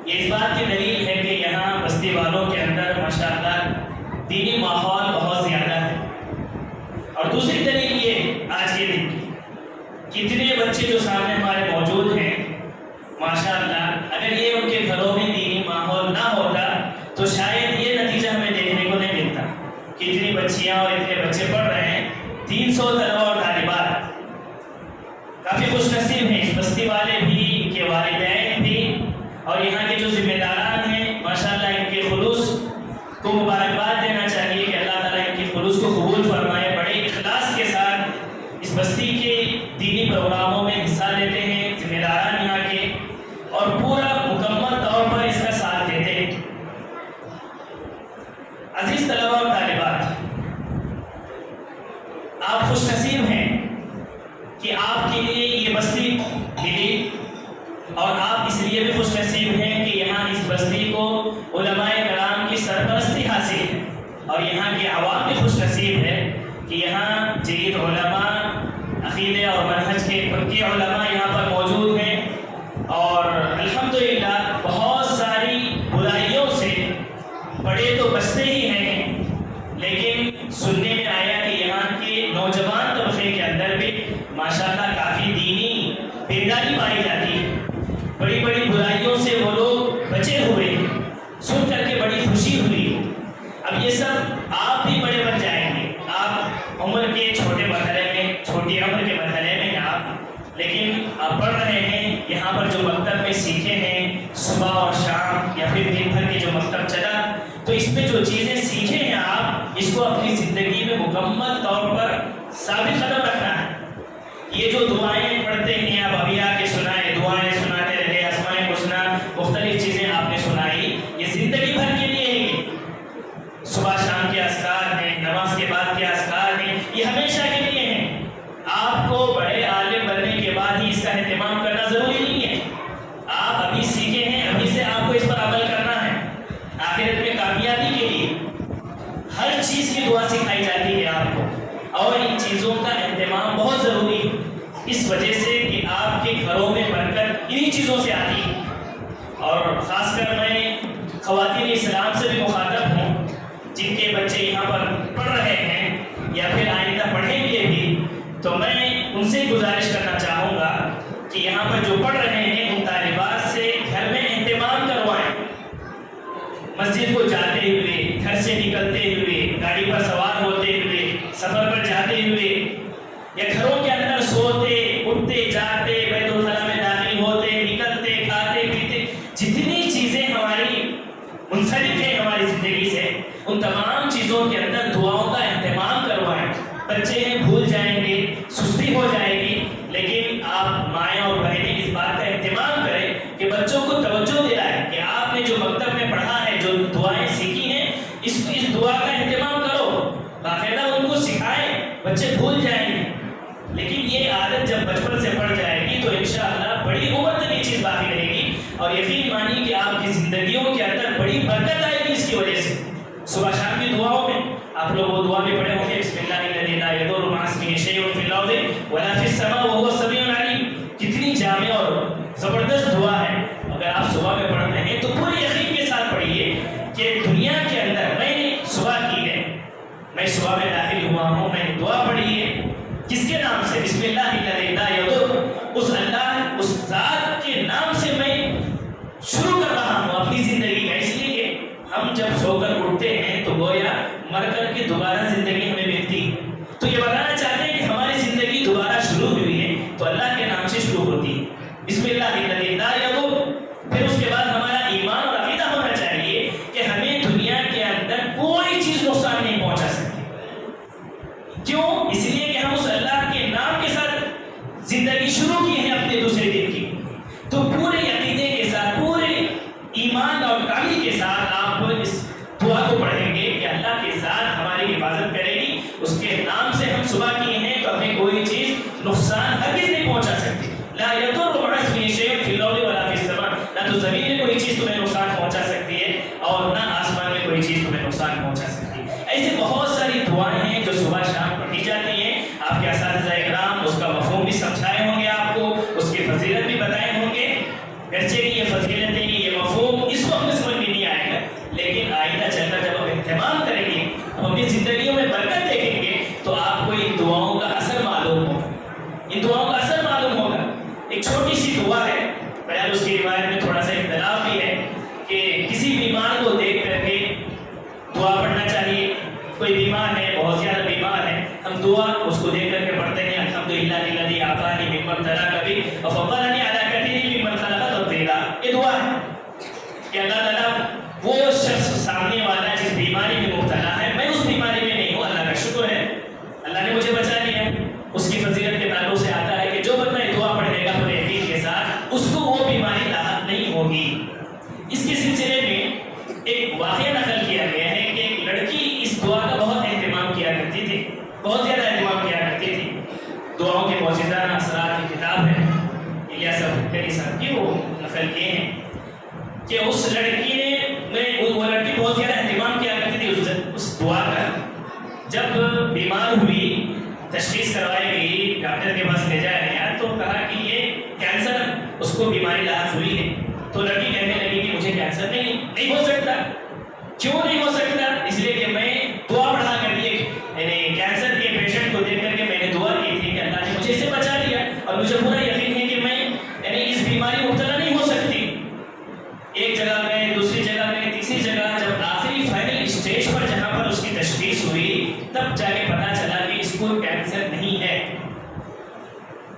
یہ اس بات کی دلیل ہے کہ یہاں بستی والوں کے اندر ماشاءاللہ دینی ماحول بہت زیادہ ہے۔ اور دوسری دلیل یہ آج کے دن کتنے بچے جو سامنے ہمارے موجود ہیں، ماشاءاللہ اگر یہ ان کے گھروں میں دینی ماحول نہ ہوتا تو شاید یہ نتیجہ ہمیں دیکھنے کو نہیں ملتا۔ کتنی بچیاں اور اتنے بچے پڑھ رہے ہیں، 300 طلباء اور طالبات، کافی خوش نصیب ہیں اس بستی والے بھی، ان کے والد اور یہاں کے جو ذمہ داران ہیں ماشاءاللہ ان کے خلوص کو مبارکباد دینا چاہیے کہ اللہ تعالیٰ ان کے خلوص کو قبول فرمائے. بڑے اخلاص کے ساتھ اس بستی کے دینی پروگراموں میں حصہ لیتے ہیں ذمہ داران یہاں کے، اور پورا مکمل طور پر اس کا ساتھ دیتے ہیں. عزیز طلباء اور طالبات، آپ خوش نصیب ہیں کہ آپ کے لیے یہ بستی ملی، اور آپ اس لیے بھی خوش نصیب ہیں کہ یہاں اس بستی کو علماء کرام کی سرپرستی حاصل ہے، اور یہاں کے عوام بھی خوش نصیب ہے کہ یہاں جدید علماء عقیدے اور منہج کے پکے علماء یہاں پر موجود ہیں. اور الحمدللہ بہت ساری برائیوں سے بڑے تو بچتے ہی ہیں، لیکن سننے میں آیا کہ یہاں کے نوجوان طبقے کے اندر بھی ماشاءاللہ کافی دینی بیداری پائی جاتی ہے. بڑی بڑی برائیوں سے وہ لوگ بچے ہوئے، سن کر کے بڑی خوشی ہوئی. اب یہ سب آپ بھی بڑے بن جائیں گے. آپ عمر کے چھوٹے مرحلے میں، چھوٹی عمر کے مرحلے میں آپ، لیکن آپ پڑھ رہے ہیں یہاں پر جو مکتب میں سیکھے ہیں صبح اور شام یا پھر دن بھر کے جو مکتب چلا، تو اس میں جو چیزیں سیکھے ہیں آپ اس کو اپنی زندگی میں مکمل طور پر ثابت قدم رکھنا ہے. یہ جو دعائیں پڑھتے ہیں آپ ابھی آ کے سنائے، دعائیں سناتے رہے، اسماء الحسنی مختلف چیزیں آپ نے سنائی، یہ زندگی بھر کے لیے ہے. صبح شام کے اذکار ہیں، نماز کے بعد کے اذکار ہیں، یہ ہمیشہ کے لیے ہیں. آپ کو بڑے عالم بننے کے بعد ہی اس کا اہتمام کرنا ضروری نہیں ہے. آپ ابھی سیکھے ہیں، ابھی سے آپ کو اس پر عمل کرنا ہے. آخرت میں کامیابی کے لیے ہر چیز کی دعا سکھائی جاتی ہے آپ کو، اور ان چیزوں کا اہتمام بہت ضروری ہے، اس وجہ سے کہ آپ کے گھروں میں برکت انہی چیزوں سے آتی ہے. اور خاص کر میں خواتین اسلام سے بھی مخاطب ہوں جن کے بچے یہاں پر پڑھ رہے ہیں یا پھر آئندہ پڑھیں گے بھی، تو میں ان سے گزارش کرنا چاہوں گا کہ یہاں پر جو پڑھ رہے ہیں ان طالبات سے گھر میں اہتمام کروائیں. مسجد کو جاتے ہوئے، گھر سے نکلتے ہوئے، گاڑی پر سوار ہوتے ہوئے، سفر پر جاتے ہوئے، یا گھروں کے اندر سوتے اٹھتے جاتے، بیت الخلاء میں داخل ہوتے نکلتے، کھاتے پیتے، جتنی چیزیں ہماری منسلک ہیں ہماری زندگی سے، ان تمام چیزوں کے اندر دعاؤں کا اہتمام کروائیں. بچے ہیں بھول جائیں گے، سستی ہو جائے گی، لیکن آپ مائیں اور بہنیں اس بات کا اہتمام کریں کہ بچوں کو توجہ دلائیں کہ آپ نے جو مکتب میں پڑھا ہے، جو دعائیں سیکھی ہیں، اس دعا کا اہتمام کرو، باقاعدہ ان کو سکھائیں. بچے بھول جائیں گے، لیکن یہ عادت جب بچپن سے پڑ جائے گی تو انشاءاللہ بڑی عمر تک یہ چیز باقی رہے گی، اور یقین مانیے کہ آپ کی زندگیوں کے اندر بڑی برکت آئے گی اس کی وجہ سے. صبح شام کی دعاؤں میں آپ لوگ وہ دعا بھی پڑھے ہوں گے، بسم اللہ الذی لا یضر مع اسمہ شیء فی الارض ولا فی السماء وهو السمیع العلیم. کتنی جامع اور زبردست دعا ہے. اگر آپ صبح میں پڑھ رہے ہیں تو پورے یقین کے ساتھ پڑھیے کہ دنیا کے اندر میں نے صبح کی ہے، میں صبح میں داخل ہوا ہوں، میں دعا پڑھی ہے کس کے نام سے؟ بسم اللہ الذی لا یضر، اس اللہ، اس ذات کے نام سے میں شروع کر رہا ہوں اپنی زندگی کا. اس لیے کہ ہم جب سو کر اٹھتے ہیں تو گویا مر کر کے دوبارہ زندگی ہمیں ملتی ہے. تو یہ بتانا چاہتے ہیں کہ ہماری زندگی دوبارہ شروع ہوئی ہے تو اللہ کے نام سے شروع ہوتی ہے، بسم اللہ الذی لا یضر. پھر اس کے بعد ہمارا ایمان اور عقیدہ ہونا چاہیے کہ ہمیں دنیا کے اندر کوئی چیز نقصان نہیں پہنچا سکتی. کیوں؟ اس لیے کہ ہم اس اللہ کے نام کے ساتھ زندگی شروع کی ہے اپنے دوسرے دن کی. تو پورے عقیدے کے ساتھ، پورے ایمان اور کامل کے ساتھ آپ اس دعا کو پڑھیں گے کہ اللہ کی ذات ہماری حفاظت کرے گی. اس کے نام سے ہم صبح کیے ہیں تو ہمیں کوئی چیز نقصان ہرگز نہیں پہنچا سکتی. لا یضر مع اسمہ شیء فی الارض ولا فی السماء، نہ تو زمین میں کوئی چیز تمہیں نقصان پہنچا سکتی ہے اور نہ آسمان میں کوئی چیز تمہیں نقصان پہنچا سکتی ہے. ایسے بہت ساری دعائیں ہیں جو صبح شام پڑھی جاتی ہیں. آپ کے اساتذہ اکرام اس کا مفہوم بھی سمجھائے ہوں گے، آپ کو اس کی فضیلت بھی بتائے ہوں گے. گرچہ کہ یہ فضیلتیں، یہ مفہوم اس وقت میں سمجھ میں نہیں آئے گا، لیکن آئندہ چل کر جب ہم اہتمام کریں گے، ہم اپنی زندگیوں میں برکت دیکھیں گے تو آپ کو ان دعاؤں کا اثر معلوم ہوگا. ان دعاؤں کا اثر معلوم ہوگا. ایک چھوٹی سی دعا ہے، بہرحال اس کی روایت میں تھوڑا سا اختلاف بھی ہے کہ کسی بیمار کو دیکھ کر کے دعا پڑھنا چاہیے. کوئی بیمار ہے، بہت زیادہ بیمار ہے، ہم دعا اس کو دیکھ کر کے پڑھتے ہیں، الحمدللہ الذی اعطانی ممن ابتلیٰ وفضلنی علی کثیر ممن خلق تفضیلا. یہ دعا ہے. کہ اللہ تعالیٰ وہ شخص سامنے والا جس بیماری میں مبتلا ہے، میں اس بیماری میں نہیں ہوں، اللہ کا شکر ہے، اللہ نے مجھے بچا لیا۔ اس کی فضیلت کے تعلق سے آتا ہے کہ جو بندہ دعا پڑھے گا پورے یقین کے ساتھ، اس کو وہ بیماری لاحق نہیں ہوگی۔ اس کے سلسلے میں ایک واقعہ نقل کیا گیا ہے کہ ایک لڑکی اس دعا کا بہت اہتمام کیا کرتی تھی، بہت زیادہ اہتمام کیا کرتی تھی۔ دعاؤں کے معجزہ اثرات کی کتاب ہے الیاس الحقانی صاحب کی، وہ نقل کیے ہیں کہ اس لڑکی نے وہ لڑکی بہت زیادہ اہتمام کیا کرتی تھی اس دعا کا۔ جب بیمار ہوئی، تشخیص کروائی گئی، ڈاکٹر کے پاس لے جایا گیا تو کہا کہ یہ کینسر اس کو بیماری لاحق ہوئی ہے۔ تو لڑکی کہنے لگی کہ مجھے کینسر نہیں ہو سکتا۔ کیوں نہیں ہو سکتا؟ اس لیے کہ میں دعا پڑھا کر دی، یعنی کینسر کے پیشنٹ کو دیکھ کر کے میں نے دعا کی تھی کہ اللہ نے مجھے اسے بچا لیا، اور مجھے پورا یقین ہے کہ میں یعنی اس بیماری مبتلا نہیں ہو سکتی۔ ایک جگہ میں، دوسری جگہ میں، تیسری جگہ، جب آخری فائنل اسٹیج پر جہاں پر اس کی تشخیص ہوئی، تب جا کے پتا چلا کہ اس کو کینسر نہیں ہے۔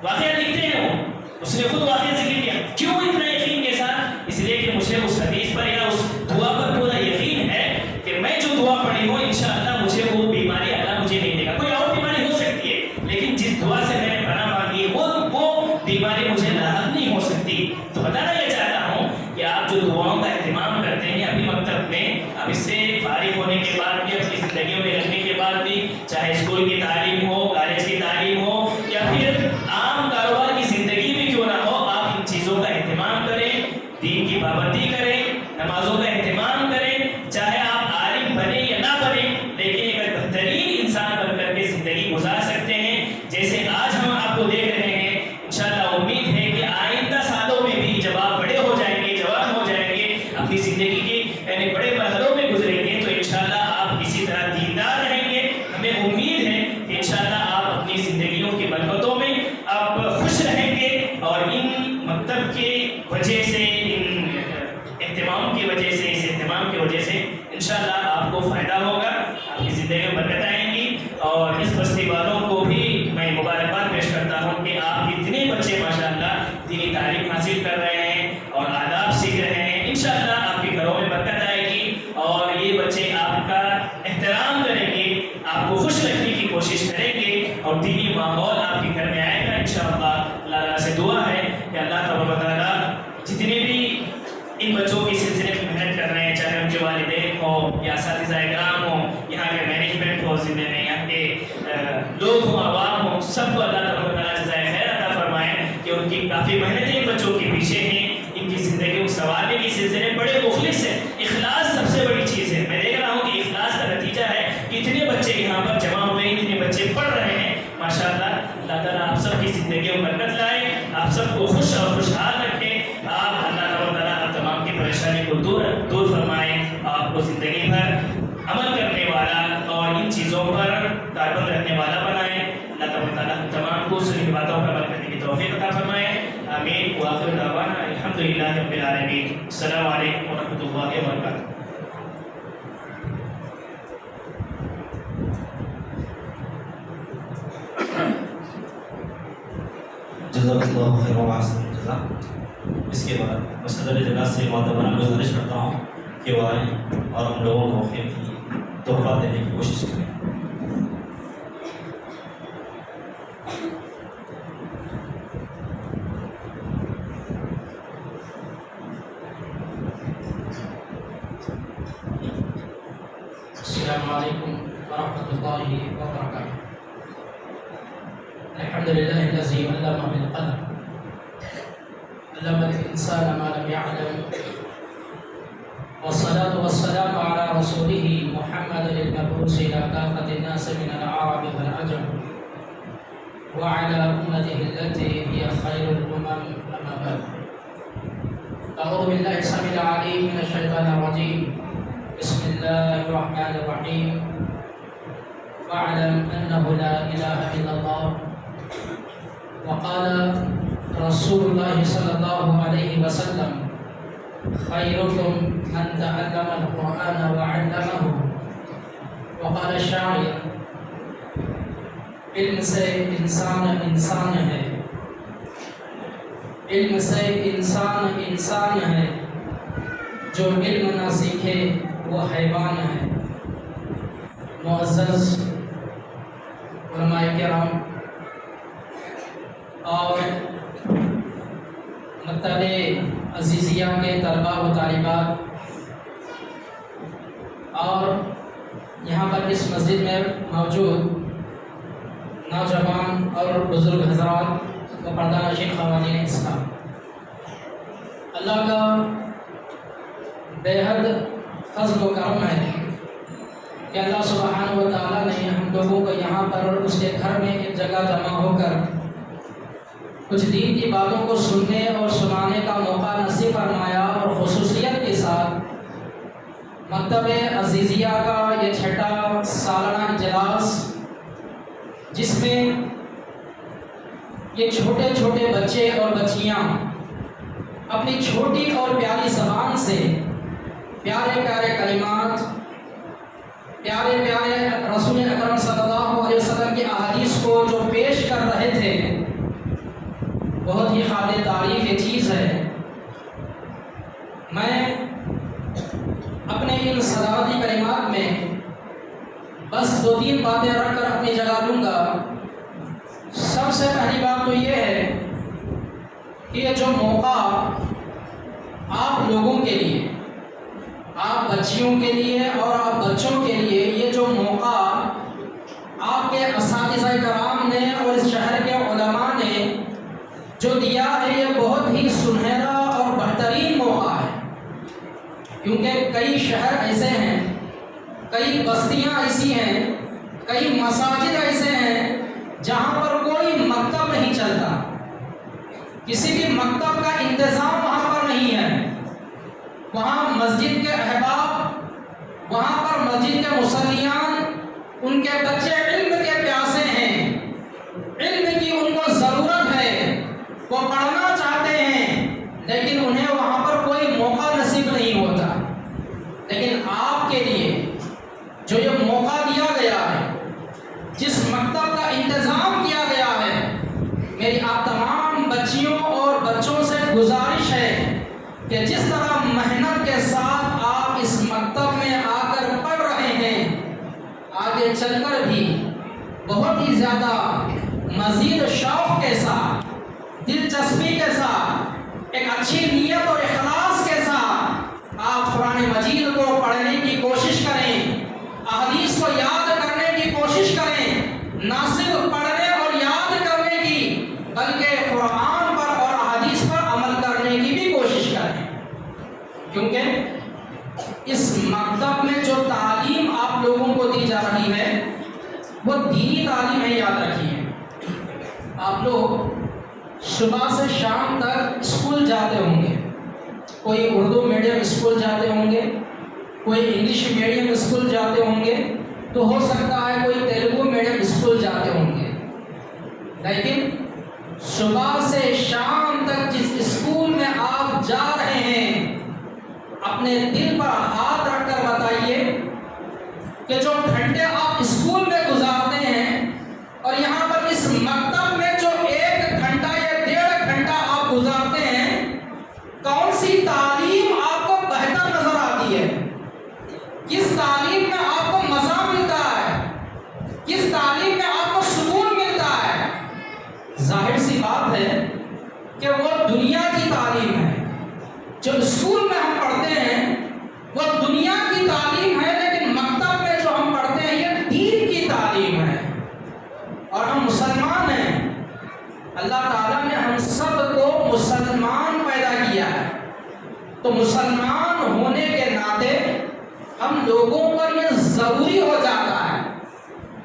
واقعہ لکھتے ہیں وہ، اس نے خود واقعہ ذکر کیا۔ کیوں اتنا یقین کے ساتھ؟ اس لیے کہ مجھے اس حدیث پر یا اس دعا پر پورا یقین ہے کہ میں جو دعا پڑھی ہوں انشاءاللہ مجھے وہ بیماری اللہ مجھے نہیں دے گا۔ کوئی اور بیماری ہو سکتی ہے، لیکن جس دعا سے میں نے پناہ مانگی ہے وہ بیماری مجھے لاحق نہیں ہو سکتی۔ تو بتانا یہ چاہتا ہوں کہ آپ جو دعاؤں کا اہتمام کرتے ہیں اپنی مکتب میں، اب اس سے فارغ ہونے کے بعد بھی، اپنی زندگیوں میں رکھنے کے بعد بھی، چاہے اسکول کی تعلیم ہو، کالج کی تعلیم ہو، یا پھر عام کاروبار کی زندگی میں کیوں نہ ہو، آپ ان چیزوں کا اہتمام کریں، دین کی پابندی کریں، نمازوں کا اہتمام کریں، چاہے آپ عالم بنے یا نہ بنے، لیکن ایک بہترین انسان بن کر کے زندگی گزار سکتے ہیں جیسے آج ہم آپ کو دیکھ رہے ہیں۔ انشاءاللہ امید ہے کہ آئندہ سالوں میں بھی جب آپ بڑے ہو جائیں گے، جوان ہو جائیں گے، اپنی زندگی کے یعنی بڑے مرحلوں میں گزریں گے، تو انشاءاللہ آپ اسی طرح دیندار رہیں گے۔ ہمیں امید ہے کہ انشاءاللہ آپ اپنی زندگیوں کی برکتوں میں آپ خوش رہیں گے، اور ان مکتب کی وجہ سے، ان اہتمام کی وجہ سے، اس اہتمام کی وجہ سے انشاءاللہ آپ کو فائدہ ہوگا، آپ کی زندگی میں برکت آئیں گی۔ اور اس بستی والوں کو بھی میں مبارکباد پیش کرتا ہوں کہ آپ اتنے بچے ماشاءاللہ دینی تعلیم حاصل کر رہے ہیں اور آداب سیکھ رہے ہیں۔ انشاءاللہ آپ کے گھروں میں برکت آئے گی، اور یہ بچے آپ کا احترام کریں گے، آپ کو خوش رکھنے کی کوشش کریں گے، اور دینی ماحول آپ کے گھر میں آئے گا انشاءاللہ۔ اللہ تعالیٰ سے دعا ہے کہ اللہ تبارک و تعالیٰ جتنے بھی ان بچوں کے سلسلے میں محنت کر رہے ہیں، چاہے ان کے والدین ہوں یا اساتذہ کرام ہوں، یہاں کے مینجمنٹ ہو، ضلع میں یہاں کے لوگ ہوں، عوام ہوں، سب کو اللہ تبارک و تعالیٰ جزائے خیر عطا فرمائے کہ ان کی کافی محنتیں بچوں کے پیچھے ہیں، ان کی زندگی کو سنوارنے کے سلسلے میں بڑے مخلص ہیں۔ اخلاص سب سے بڑی چیز ہے۔ میں دیکھ رہا ہوں کہ اخلاص کا نتیجہ ہے کہ اتنے بچے یہاں پر جمع ہوئے ہیں، اتنے بچے پڑھ رہے ہیں ماشاءاللہ۔ اللہ تعالیٰ آپ سب کی زندگیوں میں برکت لائے، آپ سب کو خوش اور خوشحال رکھے۔ آپ اللہ تعالیٰ آپ تمام کی پریشانی کو دور فرمائیں، آپ کو زندگی بھر عمل کرنے والا اور ان چیزوں پر کاربند رکھنے والا بنائیں۔ اللہ تعالیٰ تمام کو صحیح باتوں پر عمل کرنے کی توفیق عطا فرمائے۔ آمین وآخر دعوانا الحمدللہ رب العالمین۔ السلام علیکم ورحمۃ اللہ وبرکاتہ۔ جزاک اللہ خیر و احسن الجزا۔ اس کے بعد میں صدر جگہ سے معتبرانہ گزارش کرتا ہوں کہ وہ آئیں اور ہم لوگوں کو خیر کی تحفہ دینے کی کوشش کریں۔ السلام علیکم ورحمۃ اللہ وبرکاتہ۔ الحمد للہ الذی علم بالقلم علم الانسان ما لم يعلم، والصلاة والسلام على رسوله محمد المبعوث إلى كافة الناس من العرب والعجم وعلى أمته التي هي خير الأمم، أما بعد أعوذ بالله السميع العليم من الشيطان الرجيم، بسم الله الرحمن الرحيم، واعلم أنه لا إله إلا الله، وقال رسول الله صلى الله عليه وسلم خيركم من تعلم القرآن وعلمه، وقال الشاعر علم سے انسان انسان ہے، علم سے انسان انسان ہے، جو علم نہ سیکھے وہ حیوان ہے۔ معزز علماء کرام اور مکتب عزیزیہ کے طلباء و طالبات اور یہاں پر اس مسجد میں موجود نوجوان اور بزرگ حضرات و پردہ نشین خواتین اسلام، اللہ کا بے حد فضل و کرم ہے کہ اللہ سبحانہ و تعالیٰ نے ہم لوگوں کو یہاں پر اس کے گھر میں ایک جگہ جمع ہو کر کچھ دین کی باتوں کو سننے اور سنانے کا موقع نصیب فرمایا، اور خصوصیت کے ساتھ مکتب عزیزیہ کا یہ 6واں سالانہ اجلاس، جس میں یہ چھوٹے چھوٹے بچے اور بچیاں اپنی چھوٹی اور پیاری زبان سے پیارے پیارے کلمات، پیارے پیارے رسول اکرم صلی اللہ علیہ وسلم کی احادیث کو جو پیش کر رہے تھے، بہت ہی قابل تعریف یہ چیز ہے۔ میں اپنے ان صلواتی کلمات میں بس 2-3 باتیں رکھ کر اپنی جگہ لوں گا۔ سب سے پہلی بات تو یہ ہے کہ یہ جو موقع آپ لوگوں کے لیے، آپ بچیوں کے لیے اور آپ بچوں کے لیے، یہ جو موقع آپ کے اساتذہ کرام نے اور اس شہر کے علماء نے جو دیا ہے، یہ بہت ہی سنہرا اور بہترین موقع ہے، کیونکہ کئی شہر ایسے ہیں، کئی بستیاں ایسی ہیں، کئی مساجد ایسے ہیں جہاں پر کوئی مکتب نہیں چلتا، کسی بھی مکتب کا انتظام وہاں پر نہیں ہے۔ وہاں مسجد کے احباب، وہاں پر مسجد کے مصلیان، ان کے بچے علم کے پیاسے ہیں، علم کی ان کو ضرورت ہے، وہ پڑھنا چاہتے ہیں، لیکن انہیں وہاں پر کوئی موقع نصیب نہیں ہوتا۔ لیکن آپ کے لیے جو یہ موقع دیا گیا ہے، جس مکتب کا انتظام کیا گیا ہے، میری آپ تمام بچیوں اور بچوں سے گزارش ہے کہ جس طرح محنت کے ساتھ آپ اس مکتب میں آ کر پڑھ رہے ہیں، آگے چل کر بھی بہت ہی زیادہ مزید شوق کے ساتھ، دلچسپی کے ساتھ، ایک اچھی نیت اور اخلاص کے ساتھ آپ قرآن مجید کو پڑھنے کی کوشش کریں، احادیث کو یاد کرنے کی کوشش کریں، نہ صرف پڑھنے اور یاد کرنے کی بلکہ قرآن پر اور احادیث پر عمل کرنے کی بھی کوشش کریں، کیونکہ اس مکتب میں جو تعلیم آپ لوگوں کو دی جا رہی ہے وہ دینی تعلیم ہے۔ یاد رکھیے، آپ لوگ صبح سے شام تک اسکول جاتے ہوں گے، کوئی اردو میڈیم اسکول جاتے ہوں گے، کوئی انگلش میڈیم اسکول جاتے ہوں گے، تو ہو سکتا ہے کوئی تیلگو میڈیم اسکول جاتے ہوں گے، لیکن صبح سے شام تک جس اسکول میں آپ جا رہے ہیں، اپنے دل پر ہاتھ رکھ کر بتائیے کہ جو گھنٹے آپ اسکول میں گزارتے ہیں اور یہاں پر اس مکتب میں جو 1 گھنٹہ یا 1.5 گھنٹہ آپ گزارتے ہیں، کون سی تعلیم آپ کو بہتر نظر آتی ہے؟ کس تعلیم میں آپ کو مزہ ملتا ہے؟ کس تعلیم میں آپ کو سکون ملتا ہے؟ ظاہر سی بات ہے کہ وہ دنیا کی تعلیم ہے۔ جو اسکول میں ہم پڑھتے ہیں وہ دنیا کی تعلیم ہے، لیکن مکتب میں جو ہم پڑھتے ہیں یہ دین کی تعلیم ہے، اور ہم مسلمان ہیں۔ اللہ تعالیٰ نے ہم سب کو مسلمان پیدا کیا ہے، تو مسلمان ہونے کے ناطے ہم لوگوں پر یہ ضروری ہو جاتا ہے،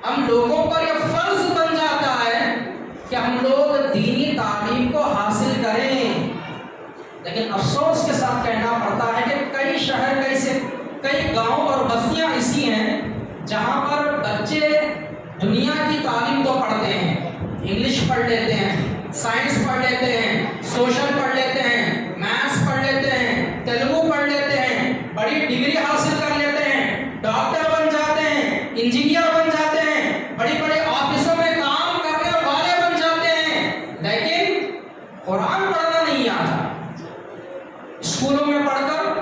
ہم لوگوں پر یہ فرض بن جاتا ہے کہ ہم لوگ دینی تعلیم کو حاصل کریں۔ لیکن افسوس کے ساتھ کہنا پڑتا ہے کہ کئی شہر کئی گاؤں اور بستیاں ایسی ہیں جہاں پر بچے دنیا کی تعلیم تو پڑھتے ہیں، انگلش پڑھ لیتے ہیں، سائنس پڑھ لیتے ہیں، سوشل پڑھ لیتے ہیں، میتھس پڑھ لیتے ہیں، تیلگو پڑھ لیتے ہیں، بڑی ڈگری حاصل کر لیتے ہیں، ڈاکٹر بن جاتے ہیں، انجینئر بن جاتے ہیں، بڑی بڑی آفسوں میں کام کرنے والے بن جاتے ہیں، لیکن قرآن پڑھنا نہیں آتا۔ اسکولوں میں پڑھ کر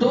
2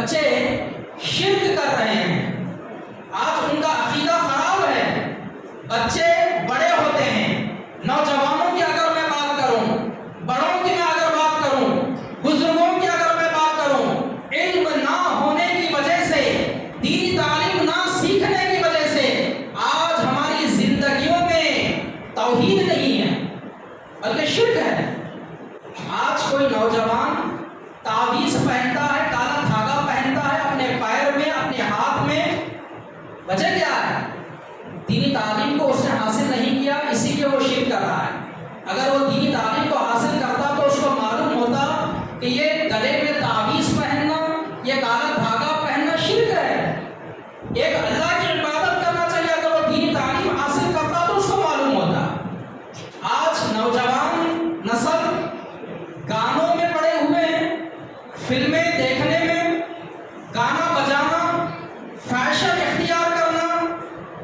بچے شرک کر رہے ہیں، آج ان کا عقیدہ خراب ہے۔ بچے بڑے ہوتے ہیں، نوجوانوں کی اگر میں بات کروں، بڑوں کی میں اگر بات کروں، بزرگوں کی اگر میں بات کروں، علم نہ ہونے کی وجہ سے، دینی تعلیم نہ سیکھنے کی وجہ سے آج ہماری زندگیوں میں توحید نہیں ہے بلکہ شرک ہے۔ آج کوئی نوجوان تعویذ پہنتا ہے، کالا دھاگا پہنتا ہے اپنے پیر میں، اپنے ہاتھ میں، وجہ کیا ہے؟ دینی تعلیم کو اس نے حاصل نہیں کیا، اسی لیے وہ شرک کر رہا ہے۔ اگر وہ دینی تعلیم کو حاصل کرتا تو اس کو معلوم ہوتا کہ یہ گلے میں تعویذ پہننا، یہ کالا دھاگا پہننا شرک ہے۔ ایک اللہ کی عبادت کرنا چاہیے، اگر وہ دینی تعلیم حاصل کرتا تو اس کو معلوم ہوتا۔ آج نوجوان نسل گانوں میں پڑے ہوئے ہیں، فلمیں دیکھنے میں، گانا بجانا، فیشن اختیار کرنا،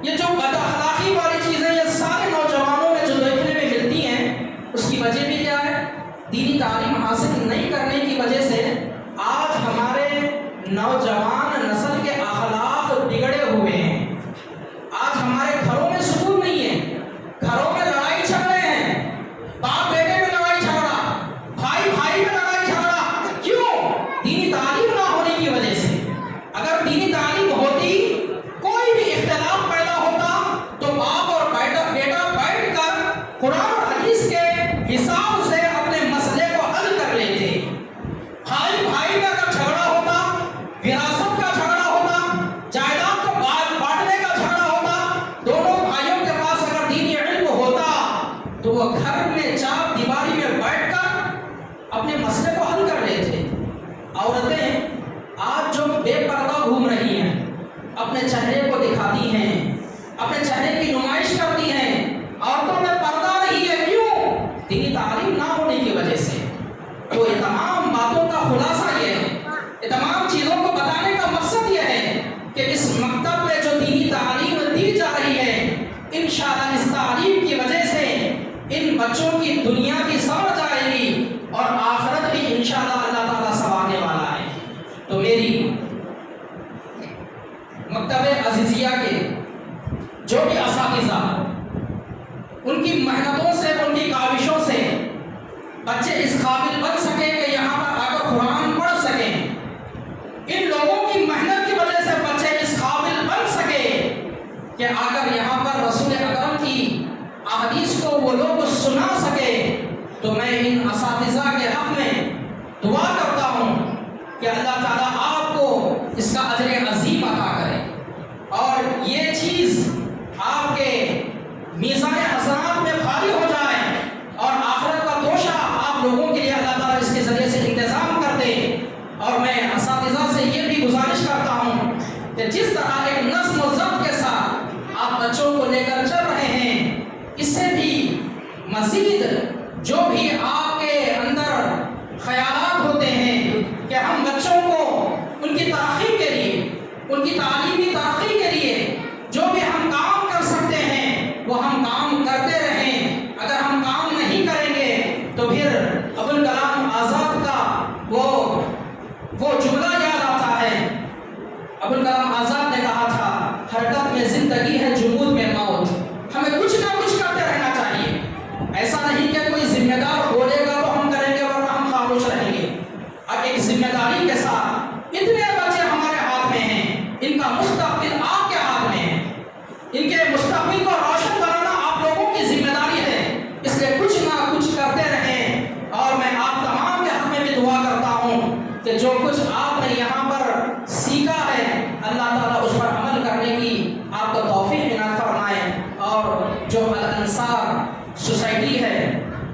یہ جو بد اخلاقی والی چیزیں یہ سارے نوجوانوں میں جو دیکھنے میں ملتی ہیں، اس کی وجہ بھی کیا ہے؟ دینی تعلیم حاصل نہیں کرنے کی وجہ سے آج ہمارے نوجوان نسل کے اخلاق بگڑے ہوئے ہیں۔ آج ہمارے گھروں میں سکون نہیں ہے، گھروں میں لڑائی جھگڑے ہیں، باپ بیٹے میں لڑائی جھگڑا، بھائی بھائی میں لڑائی جھگڑا، کیوں؟ دینی تعلیم نہ ہونے کی وجہ سے۔ اگر دینی تعلیم ہوتی، کوئی بھی اختلاف پیدا ہوتا تو باپ اور بیٹا بیٹھ کر قرآن اور حدیث کے حساب سے اپنے مسئلے کو حل کر لیتے۔ بھائی بھائی میں اگر جھگڑا ہوتا، وراثت کا جھگڑا ہوتا، جائیداد کو بانٹنے کا جھگڑا ہوتا، دونوں بھائیوں کے پاس اگر دینی علم ہوتا تو وہ گھر میں چار دیواری میں بیٹھ کر اپنے مسئلے کو حل کر لیتے۔ عورتیں آج جو بے پردہ گھوم رہی ہیں، اپنے چہرے کو دکھاتی ہیں، اپنے چہرے کی نمائش کرتی ہیں، عورتوں میں پردہ نہیں ہے، کیوں؟ دینی تعلیم نہ ہونے کی وجہ سے۔ تو یہ تمام باتوں کا خلاصہ یہ ہے، یہ تمام چیزوں کو بتانے کا مقصد یہ ہے کہ اس مکتب میں جو دینی تعلیم دی جا رہی ہے، انشاءاللہ اس تعلیم کی وجہ سے ان بچوں کی دنیا بھی سمجھ آئے گی اور آخرت بھی انشاءاللہ اللہ تعالیٰ سنوارنے والا ہے۔ تو میری مکتب عزیزیہ کے جو بھی اساتذہ، ان کی محنتوں سے، ان کی کاوشوں سے بچے اس قابل بن سکیں کہ یہاں پر آ کر قرآن پڑھ سکیں۔ ان لوگوں کی محنت کی وجہ سے بچے اس قابل بن سکے کہ آ کر یہاں پر رسول اکرم کی احادیث کو وہ لوگ سنا سکے۔ تو میں ان اساتذہ کے حق میں دعا کرتا ہوں کہ اللہ تعالیٰ آپ کو اس کا اجر عظیم عطا کرے اور یہ چیز آپ کے میزان حسنات میں بھاری ہو جائے اور آخرت کا توشہ آپ لوگوں کے لیے اللہ تعالیٰ اس کے ذریعے سے انتظام کر دے۔ اور میں اساتذہ سے یہ بھی گزارش کرتا ہوں کہ جس طرح ایک نظم و ضبط کے ساتھ آپ بچوں کو لے کر چل رہے ہیں، اس سے بھی مزید جو بھی آپ کے اندر خیالات ہوتے ہیں کہ ہم بچوں کو ان کی ترقی کے لیے، ان کی تعلیمی ترقی کے لیے جو بھی ہم کام کر سکتے ہیں وہ ہم کام کرتے رہیں۔ اگر ہم کام نہیں کریں گے تو پھر ابوالکلام آزاد کا وہ جملہ یاد آتا ہے۔ ابوالکلام آزاد نے کہا تھا، حرکت میں زندگی ہے، جمود میں موت۔ ہمیں کچھ نہ کچھ کرتے رہنا چاہیے، ایسا نہیں کہ کوئی ذمہ دار بولے گا تو ہم کریں گے ورنہ ہم خاموش رہیں گے۔ اب ایک ذمہ داری کے ساتھ اتنے بچے ہمارے ہاتھ میں ہیں، ان کا مستقبل آپ کے ہاتھ میں ہے، ان کے مستقبل کو روشن بنانا آپ لوگوں کی ذمہ داری ہے، اس لیے کچھ نہ کچھ کرتے رہیں۔ اور میں آپ تمام کے حق میں بھی دعا کرتا ہوں کہ جو کچھ آپ نے یہاں پر سیکھا ہے اللہ تعالیٰ اس پر عمل کرنے کی آپ کو توفیق عنایت فرمائے۔ اور جو الانصار سوسائٹی ہے،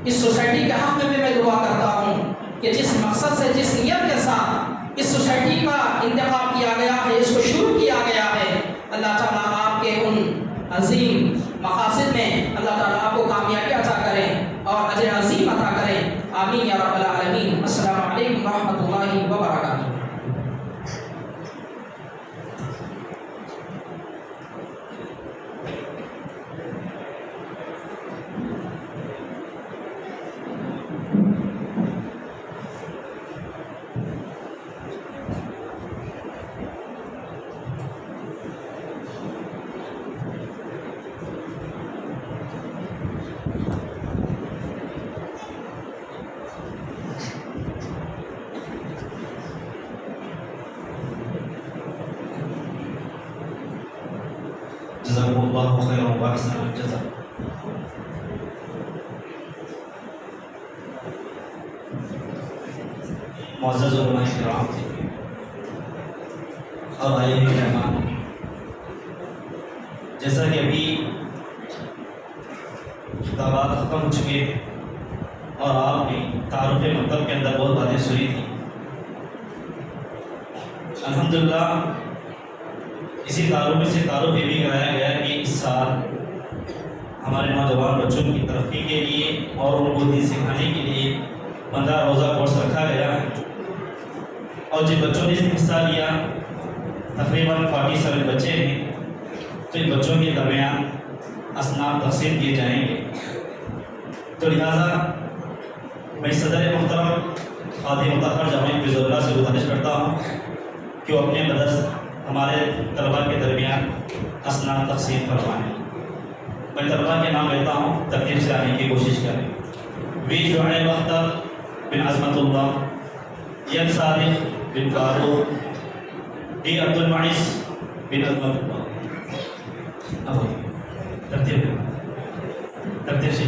اس سوسائٹی کے حق میں بھی میں دعا کرتا ہوں کہ جس مقصد سے، جس نیت کے ساتھ اس سوسائٹی کا انتخاب کیا گیا ہے، اس کو شروع کیا گیا ہے، اللہ تعالیٰ آپ کے ان عظیم مقاصد میں اللہ تعالیٰ آپ کو کامیابی عطا کرے اور اجر عظیم عطا کرے۔ آمین یا رب العالمین۔ السلام علیکم ورحمۃ اللہ وبرکاتہ۔ جزاکم اللہ خیرا و احسن الجزاء. معزز علماء کرام اور بھائی مہمان، جیسا کہ ابھی خطابات ختم ہو چکے اور آپ نے تعارف مکتب کے اندر بہت باتیں سنی تھیں. الحمدللہ اسی تعارف سے تعارف یہ بھی کرایا گیا کہ اس سال ہمارے نوجوان بچوں کی ترقی کے لیے اور ان کو دین سکھانے کے لیے 15 روزہ کورس رکھا گیا ہے، اور جن بچوں نے اس میں حصہ لیا تقریباً 47 بچے ہیں، تو ان بچوں کے درمیان اصناف تقسیم کیے جائیں گے. تو لہٰذا میں صدر محترم خادم مطہر جامعہ حفظ اللہ سے گزارش کرتا ہوں کہ وہ اپنے مدرس ہمارے طلباء کے درمیان اصناف تقسیم فرمائیں. میں طلباء کے نام لیتا ہوں، ترتیب سے آنے کی کوشش کریں. وی شعیب اختر بن عظمت اللہ، یم صادق بن فاروق، ڈی عبد المعز بن عظمت اللہ. اب ترتیب سے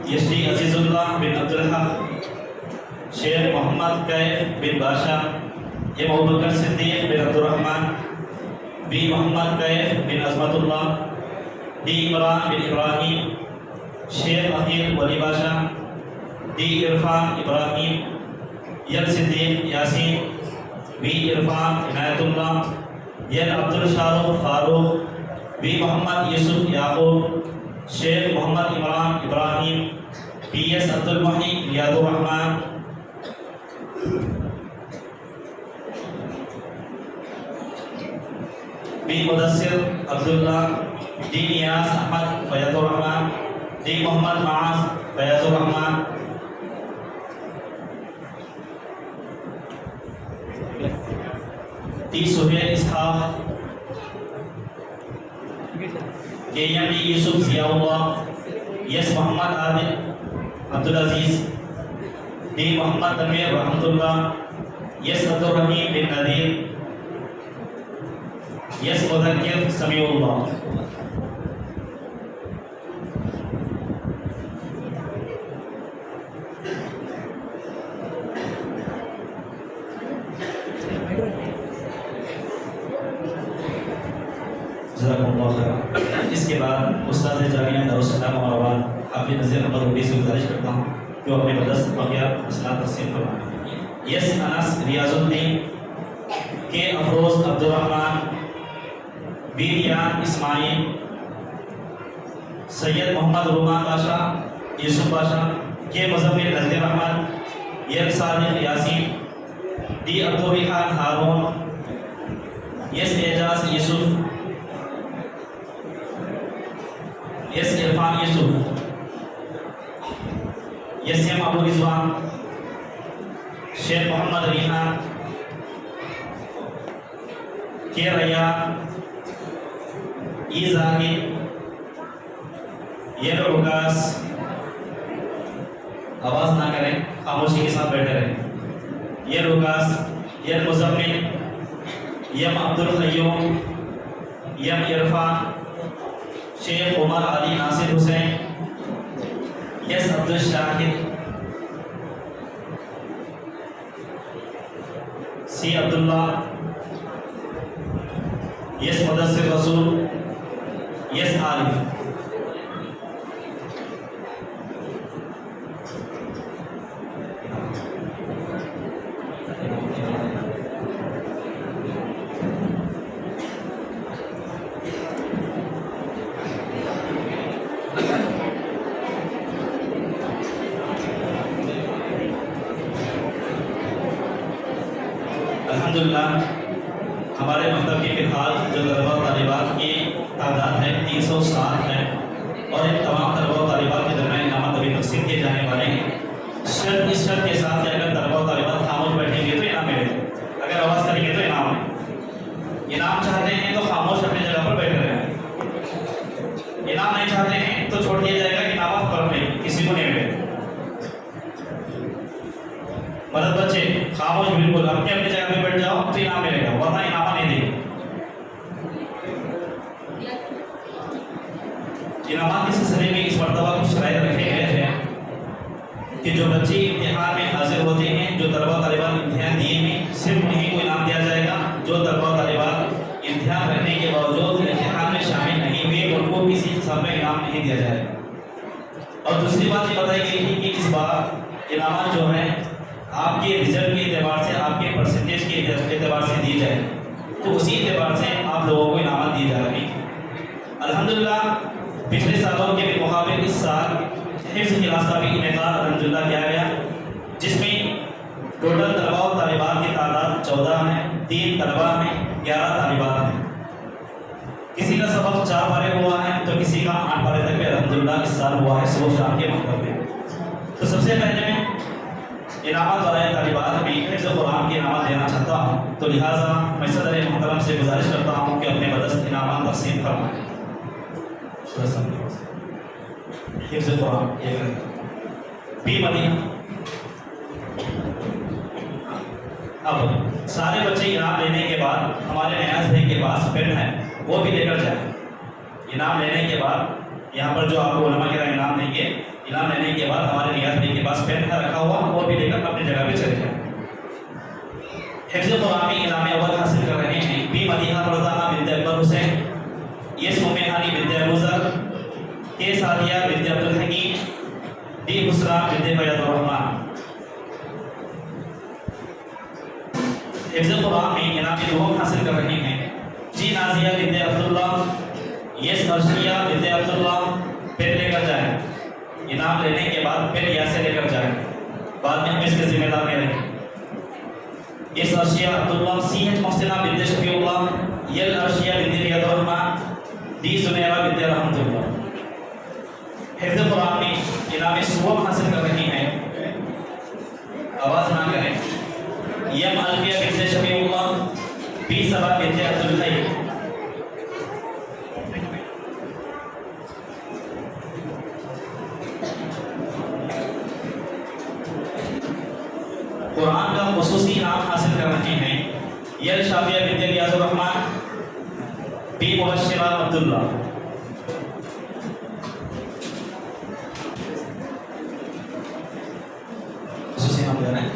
یس ڈی عزیز اللہ بن عبدالحق، شیخ محمد کیف بن باشا، یم ابوبکر صدیق بن عبدالرحمن، بی محمد کیف بن Azmatullah, D Imran bin Ibrahim, Sheikh Aqeel Wali Basha, D Irfan Ibrahim, M Siddiq Yaseen, B Irfan Inayatullah, M Abdul الشارق Farooq, be Muhammad Yusuf Yaqub, Sheikh Muhammad Imran Ibrahim, P S Abdul Mohi Riyaz Urrahman, B Mudassir Abdullah, D Niyaz Ahmed Fayaz Urrahman, D Mohammad Muaz Fayaz Urrahman, D Sohail Ishaq, K M D Yusuf Ziaullah, S Mohammad Adil Abdulaziz, D Mohammad Tanveer Rahmatullah, یس عبدالرحیم بن نذیر، یس مذکر سمیع اللہ. جزاکم اللہ خیر. اس کے بعد استاد جامعہ دارالسلام اور حافظ نذیر احمد روڈی سے گزارش کرتا ہوں کہ وہ اپنے مدرس بقیہ اصلاح تقسیم فرمائیں. یس انس ریاض الدین، کے افروز عبدالرحمان، بی ریان اسماعیل، سید محمد رومان باشا، یوسف باشا، کے مزمل نذیر احمد، یم صادق یاسین، ڈی عبدالرحمان ہارون، یس اعجاز یوسف، یس عرفان یوسف، یس یم ابو رضوان، شیخ محمد ریحان، کے ریان، ای زاہد، یہ عکاس. آواز نہ کریں، خاموشی کے ساتھ بیٹھے رہیں. یہ عکاس، یہ مزمل، یم عبد القیوم، یم عرفان، شیخ عمر علی ناصر حسین، یس عبد الشاہد، سی عبداللہ، یس مدثر رسول، یس عارف. الحمدللہ ہمارے مکتب کی فی الحال جو طلباء و طالبات کی تعداد ہے 360 ہے، اور ان تمام طلباء و طالبات کے درمیان انعامات ابھی تقسیم کیے جانے والے ہیں. شرط اس شرط کے ساتھ کہ اگر طلباء و طالبات خاموش بیٹھیں گے تو انعام ملے گا، اگر آواز کریں گے تو انعام ہے. انعام چاہتے ہیں تو خاموش اپنی جگہ پر بیٹھے رہیں، انعام نہیں چاہتے ہیں تو چھوڑ دیا جائے گا. انعامات پر نہیں، کسی کو نہیں ملے. مرد بچے خاموش بالکل اپنی اپنی جگہ پہ بیٹھ جاؤ تو انعام ملے گا ورنہ انعام نہیں دے گا. انعامات کے سلسلے میں اس مرتبہ کچھ شرائط رکھے گئے ہیں کہ جو بچے امتحان میں حاضر ہوتے ہیں، جو طلبہ طالبات امتحان دیے ہیں، صرف انہیں کو انعام دیا جائے گا. جو طلبہ طالبات امتحان رہنے کے باوجود امتحان میں شامل نہیں ہوئے ان کو کسی قسم کا انعام نہیں دیا جائے گا. اور دوسری بات یہ بتائی گئی تھی کہ اس بار انعامات جو ہیں آپ کے رزلٹ کے اعتبار سے، آپ کے پرسنٹیج کے اعتبار سے دی جائے، تو اسی اعتبار سے آپ لوگوں کو انعامات دی جا رہی ہیں. الحمدللہ پچھلے سالوں کے مقابل اس سال حفظ کلاس کا بھی انعقاد الحمدللہ کیا گیا، جس میں ٹوٹل طلباء و طالبات کی تعداد 14 ہے. 3 طلباء ہیں، 11 طالبات ہیں. کسی کا سبق 4 پارے ہوا ہے تو کسی کا 8 پارے تک بھی الحمدللہ اس سال ہوا ہے صبح شام کے مکتب میں. تو سب سے پہلے میں انعامات والے طالبات بھی حفظ قرآن کے انعامات دینا چاہتا ہوں، تو لہٰذا میں صدر محترم سے گزارش کرتا ہوں کہ اپنے بدست انعامات تقسیم فرمائیں. حفظ قرآن بھی مدینہ. اب سارے بچے انعام لینے کے بعد ہمارے نیاز بھائی کے پاس پین ہے، وہ بھی لے کر جائیں. انعام لینے کے بعد یہاں پر جو آپ کو علماء کرام انعام دیں گے، انعام لینے کے بعد ہمارے نیاز بھائی کے پاس پین ہے رکھا ہوا، وہ بھی لے کر اپنی جگہ پہ چلے جائیں. حفظ قرآن میں انعام اول حاصل کر رہے ہیں بی مدیحہ فرزانہ بنت اکبر حسین، یس ممیحانی بنت ابوذر، کے سعدیہ بنت عبدالحکیم، ڈی بسرا بنت فیاض الرحمن. حفظ قرآن میں انعام دوم حاصل کر رہے ہیں جی نازیہ بنت عبداللہ، یس ارشیہ بنت عبداللہ. پھر لے کر جائیں، انعام لینے کے بعد پھر یا سے لے کر جائیں، بعد میں ہم اس کے ذمہ دار نہیں رہیں. یس ارشیہ عبداللہ، سی ایچ محسنہ بنت شفیع اللہ، یل ارشیہ بنت فیاض الرحمن، ڈی زنیرہ بنت رحمت اللہ. حفظ قرآن میں انعام سوم حاصل کر رہی ہیں، آواز نہ کریں، یم الفیہ بنت شفیع اللہ، بی سبا بنت عبدالحی. قرآن کا خصوصی انعام حاصل کر رہے ہیں یل شافیہ بنت ریاض الرحمن، بی مبشرہ عبداللہ. خصوصی انعام دے رہے ہیں.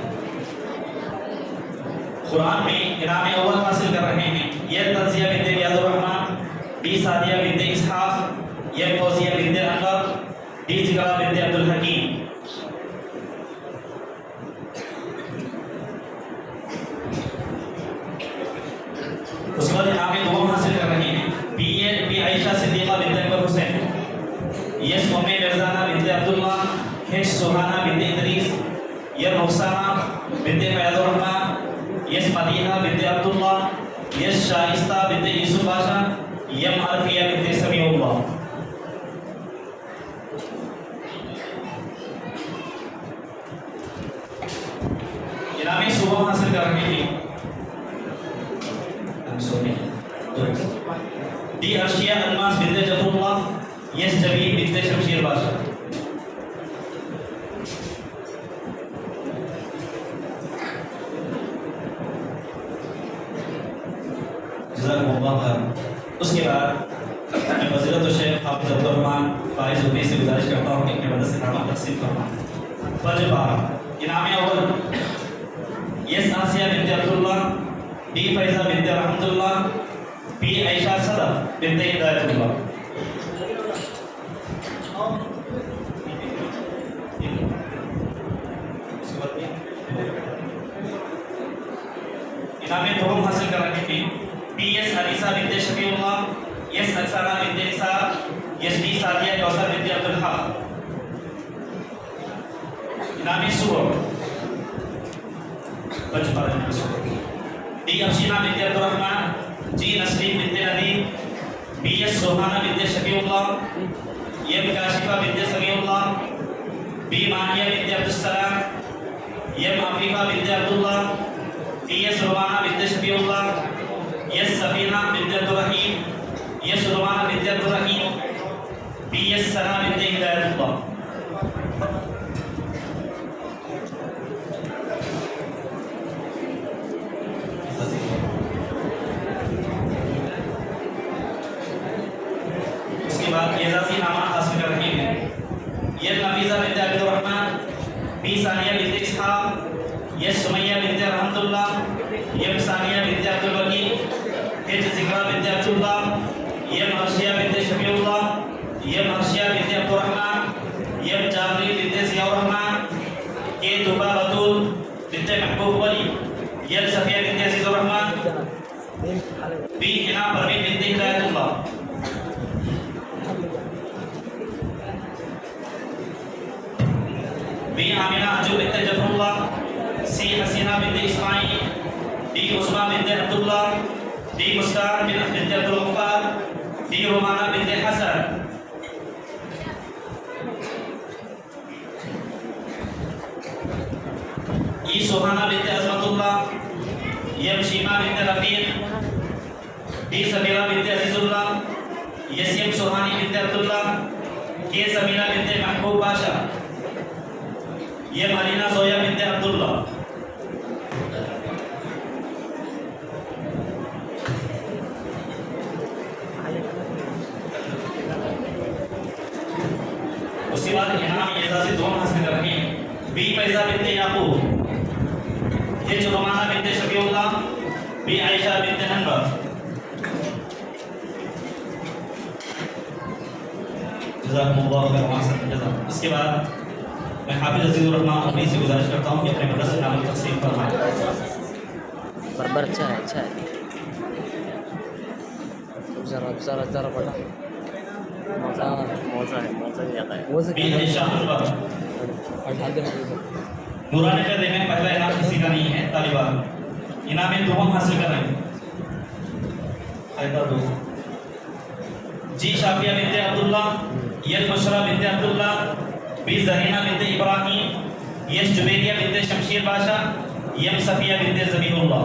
قرآن میں انعام اول حاصل کر رہے ہیں یل تنزیہ بنت ریاض الرحمن، بی سعدیہ بنت اسحاق، یل فوزیہ بنت انور، ڈی ذکرہ بنت عبدالحکیم. اس کے بعد انعام دوم حاصل کر رہے ہیں بی عائشہ صدیقہ بنت اکبر حسین، یس ام مرزانہ بنت عبداللہ، ہش سبحانہ بنت ادریس، یم رخسانہ بنت فیاض الرحمن، یس مدیحہ بنت عبداللہ، یس شائستہ بنت یوسف باشا، یم عرفیہ بنت سمیع اللہ. انعام صبح حاصل کر رہے ہیں ڈی ارشیہ الماس بنت جفر اللہ، یس جبین بنت شمشیر باشا. جزاکم اللہ خیر. اس کے بعد میں فضیلت الشیخ حافظ عبدالرحمن فائز عبی سے گزارش کرتا ہوں کہ اپنے مدد سے انعامات تقسیم فرمائیں. فرض بار انعام اول یس آسیہ بنت عبداللہ، بی فیضہ بنت رحمت اللہ، بی عائشہ صدف بنت ہدایت اللہ. انعام دوم حاصل کر رہے ہیں بی یس انیسہ بنت شفیع اللہ، یس اکسانہ بنت نثار، یس ڈی سعدیہ کوثر بنت عبدالحق. انعام صبح ڈی افشینہ بنت عبدالرحمن، جی نسرین بنت ندیم، بی ایس سبحانہ بنت شفیع اللہ، یم کاشفہ بنت سمیع اللہ، بی مانیہ بنت عبدالسلام، یم عفیفہ بنت عبداللہ، بی ایس رومانہ بنت شفیع اللہ، یس سفینہ بنت عبدالرحیم، یس رومانہ بنت عبدالرحیم، بی ایس ثنا بنت ہدایت اللہ. بنت اسحاق یس سمیہ بنت رحمت اللہ یم ثانیہ بنت عبد الوکیل ہج ذکرہ بنت عبد اللہ یم عرشیہ بنت شفیع اللہ یم عرشیہ بنت عبد الرحمن یم جابری بنت ضیاء الرحمن کے طبہ بطول بنت محبوب ولی یم صفیہ بنت عزیز الرحمن بی حنا پروین بنت ہدایت اللہ بی آمینہ انجو بنت جعفر اللہ سی حسینہ بنت اسماعیل ڈی عثمہ بنت عبداللہ ڈی مسکان بنت عبدالغفار ڈی رومانہ بنت حسن ای سوہانہ بنت عظمت اللہ یم شیمہ بنت رفیق ڈی سمیرہ بنت عزیز اللہ یس یم سوہانی بنت عبداللہ کے سمیرہ بنت محبوب باشا یہ مالینہ زویا بنت عبداللہ اس کے بعد انعام اعزازی دونوں حاصل کر رہے ہیں بی فیضہ بنت یعقوب یہ رومانہ بنت شفیع اللہ بی عائشہ بنت ننبر جزاکم اللہ خیر وحسن جزاک. اس کے بعد میں حافظ عزیز الرحمن اپنی سے گزارش کرتا ہوں کہ اپنے مدرسے نام تقسیم فرمائیں. بربر اچھا ہے اچھا ہے ذرا بڑا موزہ نہیں آتا ہے بی عائشہ حنبر نورانی کا دے میں پہلا انعام کسی کا نہیں ہے طالبات انعام دوم حاصل کر رہے ہیں حیدر دو جی شافیہ بنت عبداللہ ید بشرا بنت عبداللہ بی زرینہ بنت ابراہیم یس جبیریہ بنت شمشیر بادشاہ یم صفیہ بنت زبیح اللہ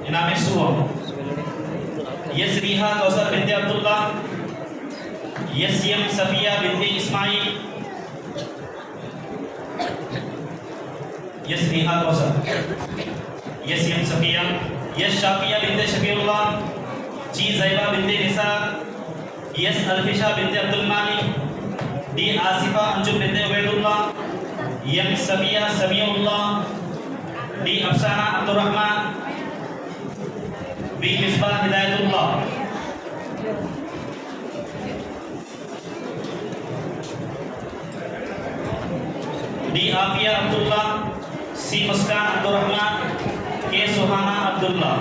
انعام سوم یس ریحہ کوثر بنت عبداللہ یس یم صفیہ بنت اسماعیل یس ریحہ کوثر یس یم صفیہ یس شافیہ بنت شفیع اللہ جی زیبہ بنت نساء یس الفشہ بنت عبد المالک ڈی آصفہ انجم بنت عبید اللہ یم صفیہ سمیع اللہ ڈی افسانہ عبد الرحمن بی مصباح ہدایت اللہ ڈی عافیہ عبداللہ سی مسکان عبد الرحمن کے سہانہ عبداللہ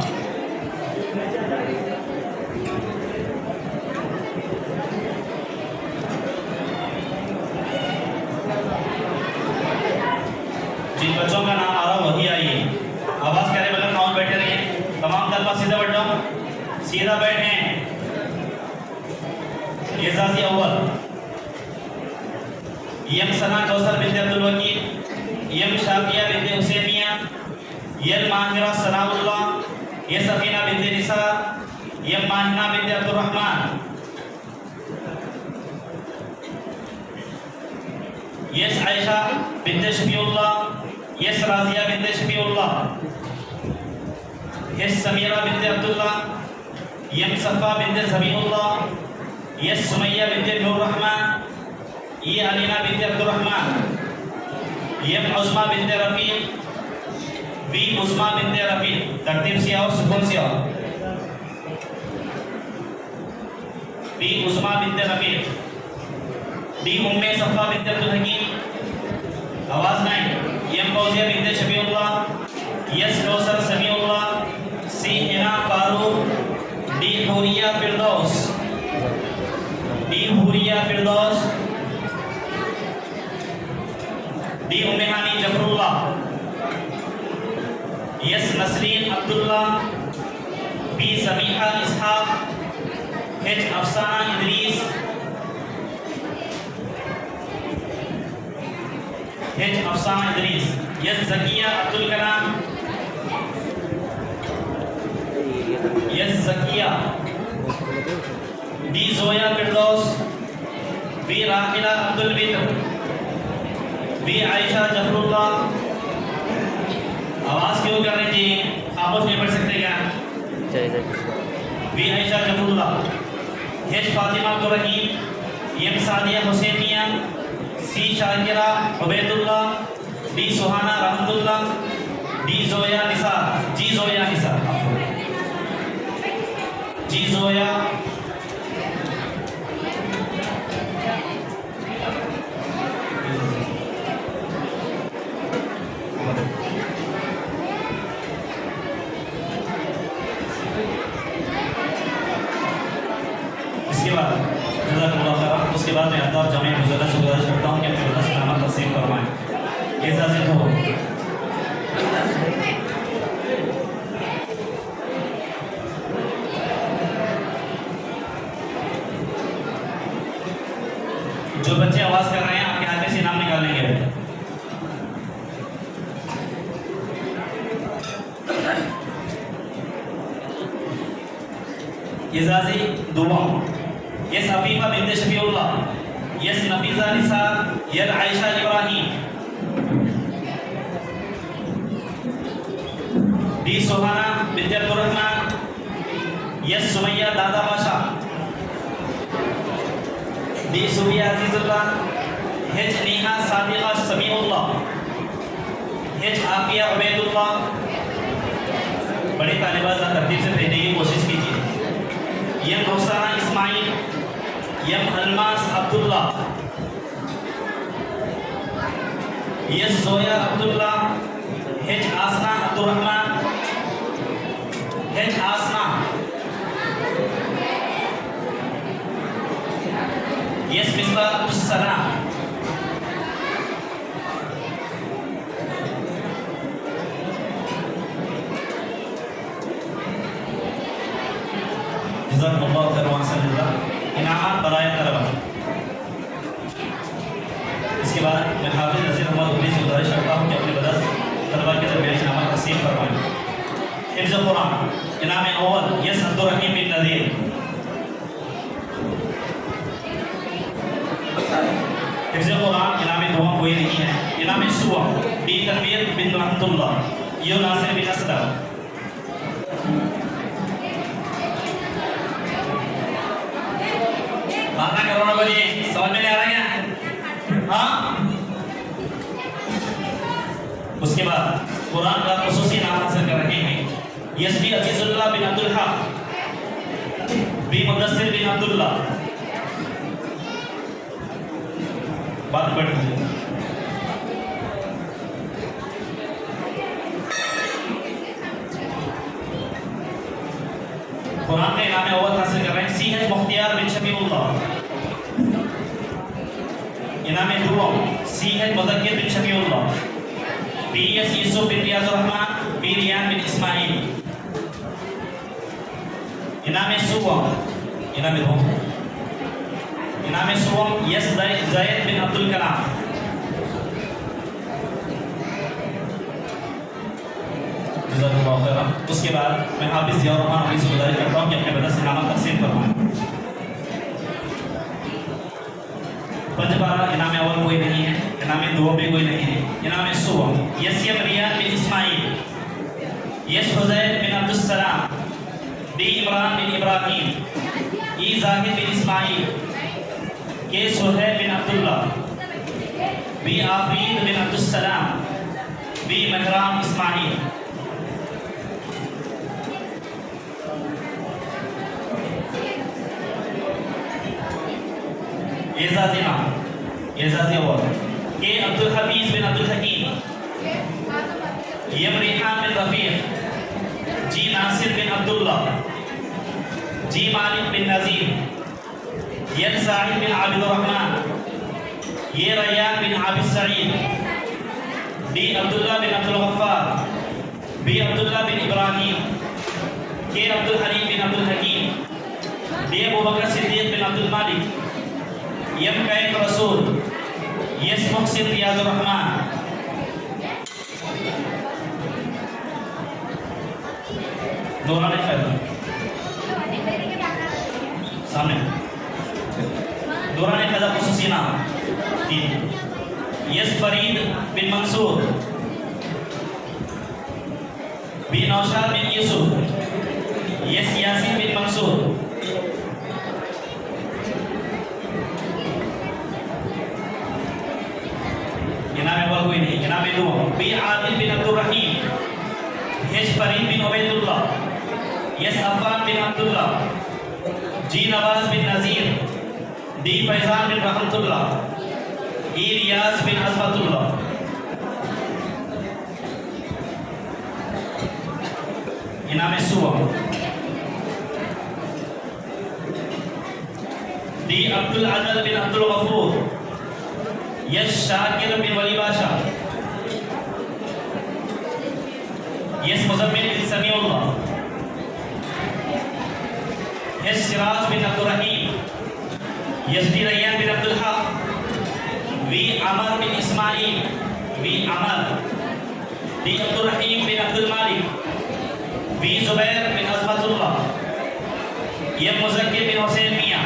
جن بچوں کا نام آ رہا وہی آئیے آواز کرے بغیر کون بیٹھے رہیے تمام طلبہ سیدھا بیٹھ جاؤ سیدھا بیٹھیں اعزازی اول یم ثنا کوثر بنت عبد الوکیل یم شافیہ بنت حسینیہ یم ماہرہ ثناء اللہ یہ سفینہ بنت نساء یم ماہنہ بنت عبد الرحمن یس عائشہ بنت شفیع اللہ یس راضیہ بنت شفیع اللہ یس سمیرہ بنت عبداللہ یم صفا بنت زبیح اللہ یس سمیہ بنت نور الرحمن یہ علینہ بنت عبد الرحمن یم عظمہ بنت رفیق بی عظمہ بنت رفیق ترتیب سے آؤ سکون سے آؤ بی عظمہ بنت رفیق ڈی ام صفا بنت عبد الحکیم آواز نہیں یم فوزیہ بنت Shafiullah S Kausar Samiullah C Hina Farooq D Huriya Firdaus D Huriya Firdaus D Umm Hani Jafarullah S Nasreen Abdullah B Samiha Ishaq H Afsana Idris H Afsana Idris S Zakia Abdul Kalam S Zakia D Zoya Firdaus B Rahila Abdul Bar be Ayesha جعفر اللہ آواز کیوں کر رہے جی خاموش نہیں پڑھ سکتے کیا B Ayesha Jafarullah H Fatima Abdul Rahim M Sadia Hussainiya, C Shakira Ubaidullah, D Suhana Rahmatullah, D Zoya Nisar, G Zoya Nisar, G Zoya اس کے بعد جزاک اللہ خیر، اس کے بعد میں اہداف جامعہ مزدہ سے گزارش کرتا ہوں کہ اپنے وطن سے نامہ تقسیم کروائیں. اجازت ہو. جو بچے آواز کر رہے ہیں آپ کے ہاتھ میں سے نام نکال لیں گے. اعزازی دوم یس عفیفہ بنت شفیع اللہ، یس نفیسہ نثار، ید عائشہ ابراہیم، ڈی سوہانہ بنت عبد الرحمن، یس سمیہ دادا باشا، ڈی سویہ عزیز اللہ، ہیچ نیہا صادقہ سمیع اللہ، ہیچ عافیہ عبید اللہ. بڑے طالبات ترتیب سے بھیجنے کی کوشش کیجیے. یم رخسانہ اسماعیل، یم الماس عبداللہ، یس زویا عبداللہ، ہیچ آسنا عبدالرحمن، ہیچ آسنا، یس مصباح عبدالسلام، جزاکم اللہ خیر و احسن الجزاء. انعامات برائے طلبہ. اس کے بعد میں حافظ نذیر احمد علی سے گزارش کرتا ہوں کہ اپنے بدس طلبہ کے درمیان انعامات تقسیم کروائیں. حفظ قرآن انعام اول یس عبد الرحیم بن نذیر، حفظ قرآن انعام دوم کوئی نہیں ہے. انعام سوم بی تنویر بن رحمت اللہ، یو ناصر بن اسدر. باتیں کرو نا بھائی، سمجھ میں نہیں آ رہا کیا؟ ہاں. اس کے بعد قرآن کا خصوصی نام حاصل کر رہے ہیں یس بی عزیز اللہ بن عبدالحق، بی مدثر بن عبداللہ. بات بڑھ گئی. قرآن کے انعام اول حاصل کر رہے ہیں سی ایچ مختیار بن شفیع اللہ. انعام دوم سی ایچ مذکر بن شفیع اللہ، B S Yusuf bin Riyadh Urrahman, be Rayan بن اسماعیل. انعام سوم انعام سوم یس زید بن عبد الکلام. جزاک اللہ خیر. اس کے بعد میں حافظ ضیاء الرحمن علی سے گزارش کرتا ہوں کہ اپنے بدن سے انعامات تقسیم کروائیں. پنجبارہ انعام اول کوئی نہیں ہے، انعام دوم بھی کوئی نہیں ہے. انعام سوم یس یم ریان بن اسماعیل، یس حزیر بن عبد السلام، ڈی عمران بن ابراہیم، ای زاہد بن اسماعیل، کے سہیل بن عبداللہ، بی آفرید بن عبد السلام، بی مہرام اسماعیل. اعزازی نام اعزازی اول کے عبد الحفیظ بن عبد الحکیم، یم ریحان بن رفیق، جی ناصر بن عبداللہ، جی مالک بن نظیر، یم سعید بن عابد الرحمن، یہ ریان بن عابد سعید، be Abdullah bin Abdul Ghaffar, be عبداللہ بن ابراہیم، کے عبد الحلیم بن Abdul Hakim, be above Bakr Siddiq bin Abdul Malik, M کیف رسول، یس محسن ریاض الرحمن. دوران خیبر سامنے دوران خیبر خصوصی نام تین یس فرید بن منصور، بی نوشاد بن یوسف، یس یاسین بن منصور، علاوہ کوئی نہیں. انعام دو بی عادل بن عبد الرحیم. ایچ فرید بن عبید اللہ. یس عفان بن عبداللہ. جی نواز بن نذیر. ڈی فیضان بن رحمت اللہ. ای ریاض بن عظمت اللہ. انعام سوا ڈی عبد العدل بن عبد الغفور. یس شاکر بن ولی باشا. یس مزمل بن سمیع اللہ. یس سراج بن عبد الرحیم. یس ڈی ریان بن عبد الحق. وی عمر بن اسماعیل. وی عمر. ڈی عبد الرحیم بن عبد المالک. وی زبیر بن عظمت اللہ. یم مذکر بن حسین میاں.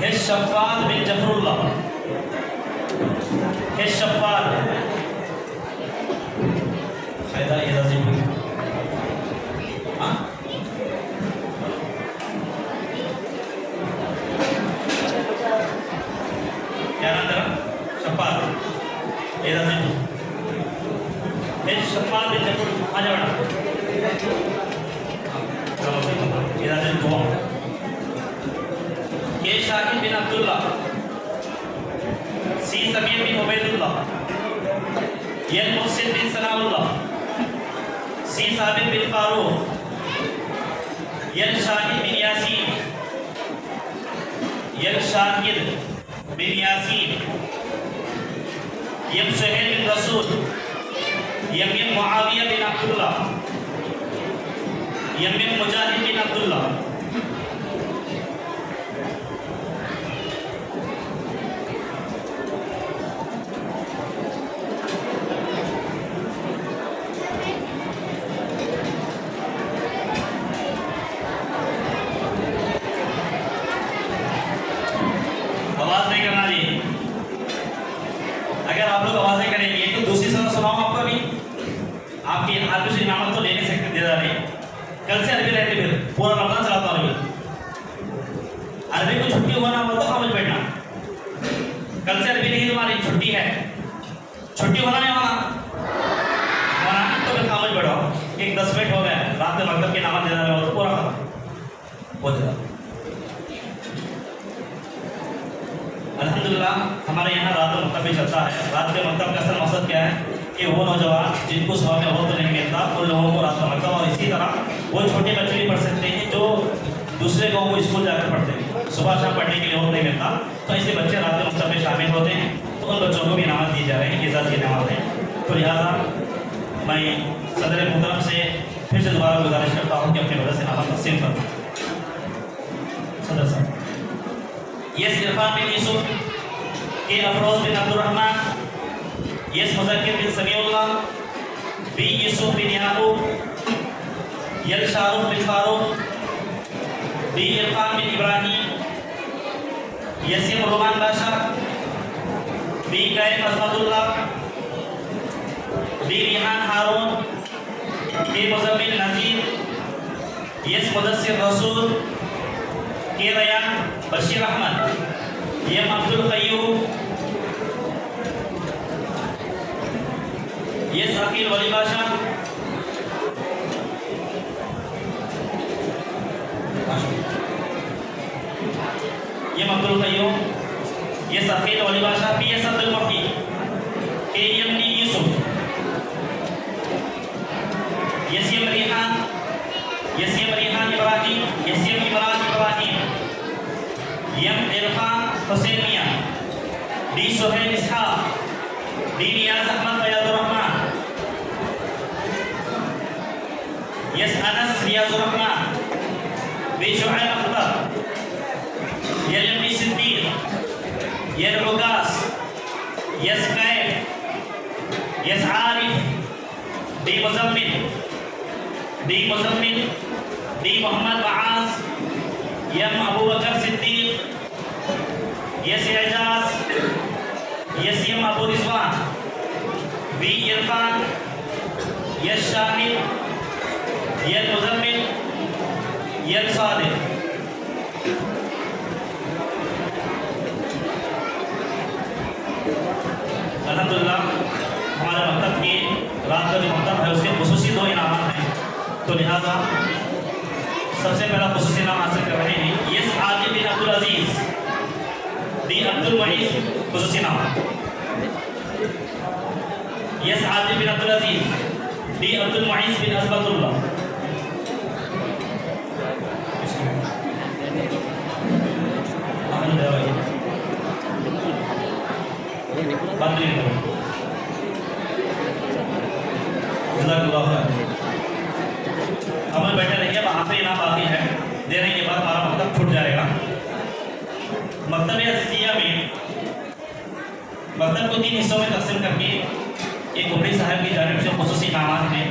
حس شفاد بن جفر اللہ. حس شفاد قاعدہ اعزازی ہوئی. ہاں کیا نام تیرا؟ شفاد اعزازی ہوئی. حس شفاد بن جفر آ جا بیٹا. اعزازی دعا. یہ شاہد بن عبداللہ. سی سمیر بن عبید اللہ. یہ محسن بن ثناء اللہ. سی ثابت بن فاروق. یہ شاہد بن یاسین. یہ شاہد بن یاسین. یہ سہیل بن رسول. یہ معاویہ بن عبداللہ. یہ مجاہد بن عبداللہ. آواز نہیں کرنا جی. اگر آپ لوگ آوازیں کریں گے تو دوسری سطح سناؤں آپ کو. ابھی آپ کی عربی سے امامت تو لے نہیں سکتے دے رہے. کل سے عربی رہتے پھر پورا رمضان چلاتا ہوں. عربی کو چھٹی ہونا ہو تو خاموش بیٹھنا. کل سے عربی نہیں تمہاری چھٹی ہے. چھٹی ہونا نہیں ہونا تو پھر خاموش بیٹھو. ایک 10 منٹ ہو گئے رات میں مکتب کی نماز دے رہے ہو تو پورا ختم ہو جائے. الحمدللہ ہمارے یہاں رات کا مکتب بھی چلتا ہے. رات کے مکتب کا اصل مقصد کیا ہے کہ وہ نوجوان جن کو صبح میں وقت نہیں ملتا ان لوگوں کو رات کا مکتب, اور اسی طرح وہ چھوٹے بچے بھی پڑھ سکتے ہیں جو دوسرے گاؤں کو اسکول جا کر پڑھتے ہیں, صبح شام پڑھنے کے لیے وقت نہیں ملتا, تو ایسے بچے رات کے مکتب میں شامل ہوتے ہیں. تو ان بچوں کو بھی انعامات دی جا رہے ہیں, اعزاز کی انعامات ہیں. تو لہٰذا میں صدر محترم سے پھر سے دوبارہ گزارش کرتا ہوں کہ اپنے وجہ سے انعامات تقسیم کروں. صدر صاحب یس عرفان بن یوسف. کے افروز بن عبد الرحمن. یس مذکر بن سمیع اللہ. بی یوسف بن یعقوب. یل شاہ رخ بن فاروق. بی عرفان بن ابراہیم. یسیم رومان باشا. بی قائم عظمت اللہ. بی ریحان ہارون. بی مزمل نذیر. یس مدثر رسول. کے ریان بشیر احمد. یم عبد القیوم. یس عقیل ولی باشا. یم عبد القیوم. یس عقیل ولی باشا. پی ایس عبد المحی. کے یم نی Yusuf. S M Rehan. S M Rehan Ibrahim. S M Imran Ibrahim. M Irfan Hussain Mian. B Sohail Ishaq. B Niyaz Ahmed Fayaz Urrahman. S Anas Riyaz Urrahman. B Shoaib Akhtar. M B Siddiq. M Akkas. S Kaif. S Arif. B Muzammil. B Muzammil. B Mohammad Muaz. M Abu Bakr Siddiq. S Ejaz. S M Abu Rizwan. B Irfan. S Shahid. M Muzammil. M Sadiq. الحمدللہ ہمارے مکتب کی رات کا جو مکتب ہے اس کے خصوصی 2 انعامات ہیں. تو لہذا سب سے پہلا خصوصی انعام حاصل کر رہے ہیں یس عادل بن عبد العزیز. بی عبد المعیز خصوصی انعام. یس عادل بن عبد العزیز. بی عبد المعیز بن عظمت اللہ. بند نہیں کرو. جزاک اللہ خیر. ہمیں بیٹھے رہیے, وہاں پہ انعام باقی ہے. دینے کے بعد ہمارا مکتب چھوٹ جائے گا. مکتب عزیزیہ میں مکتب کو 3 حصوں میں تقسیم کر کے ایک عمری صاحب کی جانب سے خصوصی انعامات ہیں.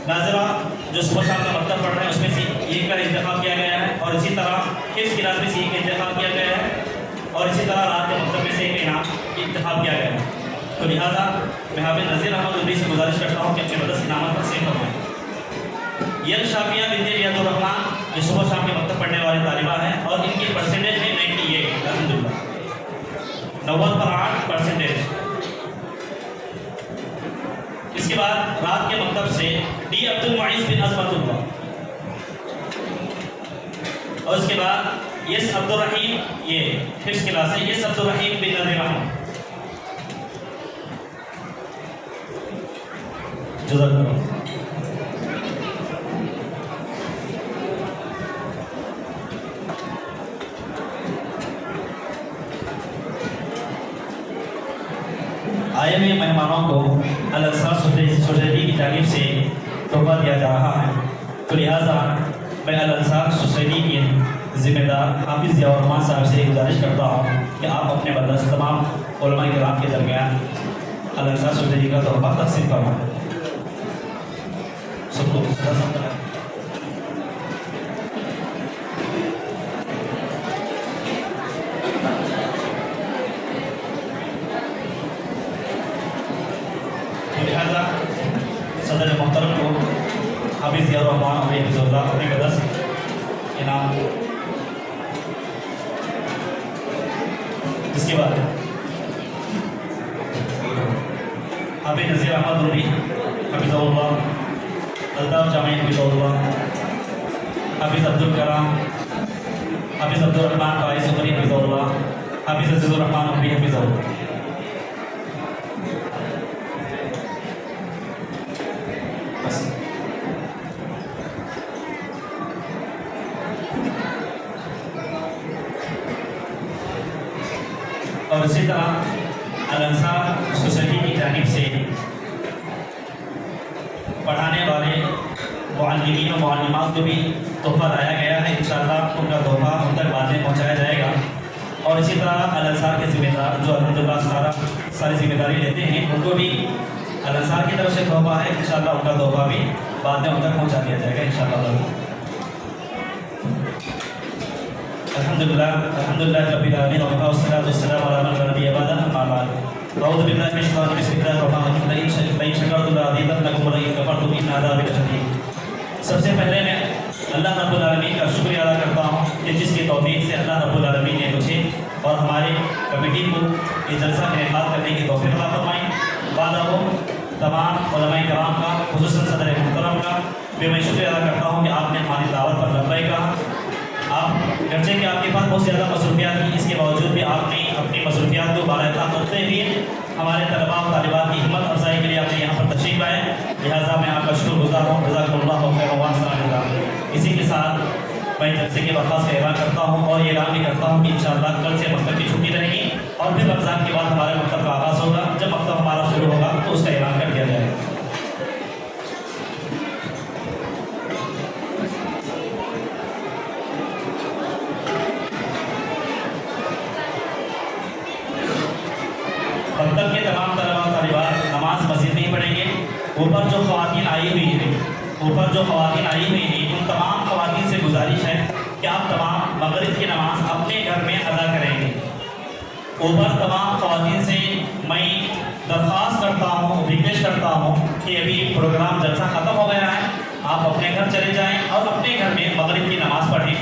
ناظرہ جو صبح شام کا مکتب پڑھ رہے ہیں اس میں سے ایک کا انتخاب کیا گیا ہے, اور اسی طرح حفظ کلاس میں سے ایک انتخاب کیا گیا ہے اور اسی طرح رات کے مکتب میں سے ایک انعام انتخاب کیا گیا ہے۔ تو لہٰذا میں حافظ نذیر احمد عمری سے گزارش کرتا ہوں کہ اپنے مدرسہ انعامات تقسیم فرمائیں۔ یہ شافیہ بنت ریاض الرحمان جو صبح شام کے مکتب پڑھنے والی طالبہ ہیں اور ان کی پرسنٹیج ہے 98 الحمدللہ 90/8%۔ اس کے بعد رات کے مکتب سے ڈی عبد المعیز بن عظمت اللہ اور اس کے بعد یس عبد الرحیم، یہ ففth کلاس ہے، یس عبد الرحیم بن نذیر احمد۔ جزاک اللہ۔ آئے ہوئے مہمانوں کو الانصار سوسائٹی کی جانب سے تحفہ دیا جا رہا ہے، تو لہٰذا میں الانصار سوسائٹی کے ذمہ دار حافظ ضیاء الرحمان صاحب سے گزارش کرتا ہوں کہ آپ اپنے مدرسہ تمام علماء کرام کے درمیان الانصار سوسائٹی کا تحفہ تقسیم فرمائیں۔ سب کو لہٰذا صدر محترم کو حافظ ضیاء الرحمان علیہ حفظ اللہ اپنے مدرسہ انعام، اس کے بعد حافظ نذیر احمد عمری حفظ اللہ، الطاف جامعہ حفظ اللہ، حافظ عبد الکرام، حافظ عبد الرحمان فائز عمری حفظ اللہ، حافظ عزیز الرحمان عمری حفظ اللہ۔ اور اسی طرح الانصار سوسائٹی کی جانب سے پڑھانے والے معلمین و معلمات کو بھی تحفہ لایا گیا ہے، انشاءاللہ ان کا تحفہ ان تک بعد میں پہنچایا جائے گا۔ اور اسی طرح الانصار کے ذمہ دار جو الحمدللہ ساری ذمہ داری لیتے ہیں ان کو بھی الانصار کی طرف سے تحفہ ہے، انشاءاللہ ان کا تحفہ بھی بعد میں ان تک پہنچا دیا جائے گا انشاءاللہ۔ الحمدللہ رب العالمین والصلاۃ والسلام علی من لا نبی بعدہ، اما بعد۔ اعوذ باللہ من الشیطان الرجیم، بسم اللہ الرحمن الرحیم، لئن شکرتم لازیدنکم ولئن کفرتم ان عذابی لشدید۔ سب سے پہلے میں اللہ رب العالمین کا شکریہ ادا کرتا ہوں کہ جس کی توفیق سے اللہ رب العالمین نے مجھے اور ہمارے کمیٹی کو یہ جلسہ کا انعقاد کرنے کی توفیق عطا فرمائی۔ بعد اب تمام علماء کرام کا، خصوصاً صدر محترم کا بھی میں شکریہ ادا کرتا ہوں کہ آپ نے ہماری دعوت پر لبیک کہا۔ آپ گرچہ کہ آپ کے پاس بہت زیادہ مصروفیات تھیں، اس کے باوجود بھی آپ نے اپنی مصروفیات کو بالاخره کرتے ہوئے ہمارے طلباء و طالبات کی ہمت افزائی کے لیے آپ نے یہاں پر تشریف لائے، لہٰذا میں آپ کا شکر گزار ہوں۔ جزاکم اللہ خیر و احسن اللہ۔ اسی کے ساتھ میں جلسے کے برخاست کا اعلان کرتا ہوں اور یہ اعلان بھی کرتا ہوں کہ انشاءاللہ کل سے مکتب کی چھٹی رہے گی اور پھر رمضان کے بعد ہمارے مکتب کا آغاز ہوگا۔ جب مکتب ہمارا شروع ہوگا تو اس کا اعلان کر دیا جائے گا۔ مکتب کے تمام طلباء و طالبات نماز مسجد میں ہی پڑھیں گے۔ اوپر جو خواتین آئی ہوئی ہیں ان تمام خواتین سے گزارش ہے کہ آپ تمام مغرب کی نماز اپنے گھر میں ادا کریں گے۔ اوپر تمام خواتین سے میں درخواست کرتا ہوں، ریکویسٹ کرتا ہوں کہ ابھی پروگرام جلسہ ختم ہو گیا ہے، آپ اپنے گھر چلے جائیں اور اپنے گھر میں مغرب کی نماز پڑھیں۔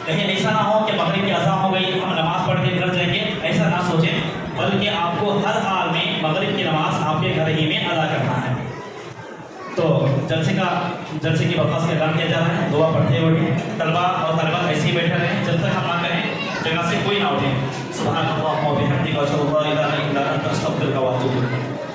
کہیں ایسا نہ ہو کہ مغرب کی اذان ہو گئی ہم نماز پڑھ کے گھر جائیں گے، ایسا نہ سوچیں، بلکہ آپ کو ہر حال میں مغرب کی نماز آپ کے گھر ہی میں ادا کرنا ہے۔ تو جلسے کی برخاست کا اعلان کیا جا رہا ہے، دعا پڑھتے ہوئے طلباء اور طالبات ایسے ہی بیٹھے رہیں جب تک ہم نہ کہیں، جگہ سے کوئی نہ اٹھے۔ سبحان اللہ و بحمدہ، اشہد ان لا الہ الا انت، استغفرک و اتوب الیک۔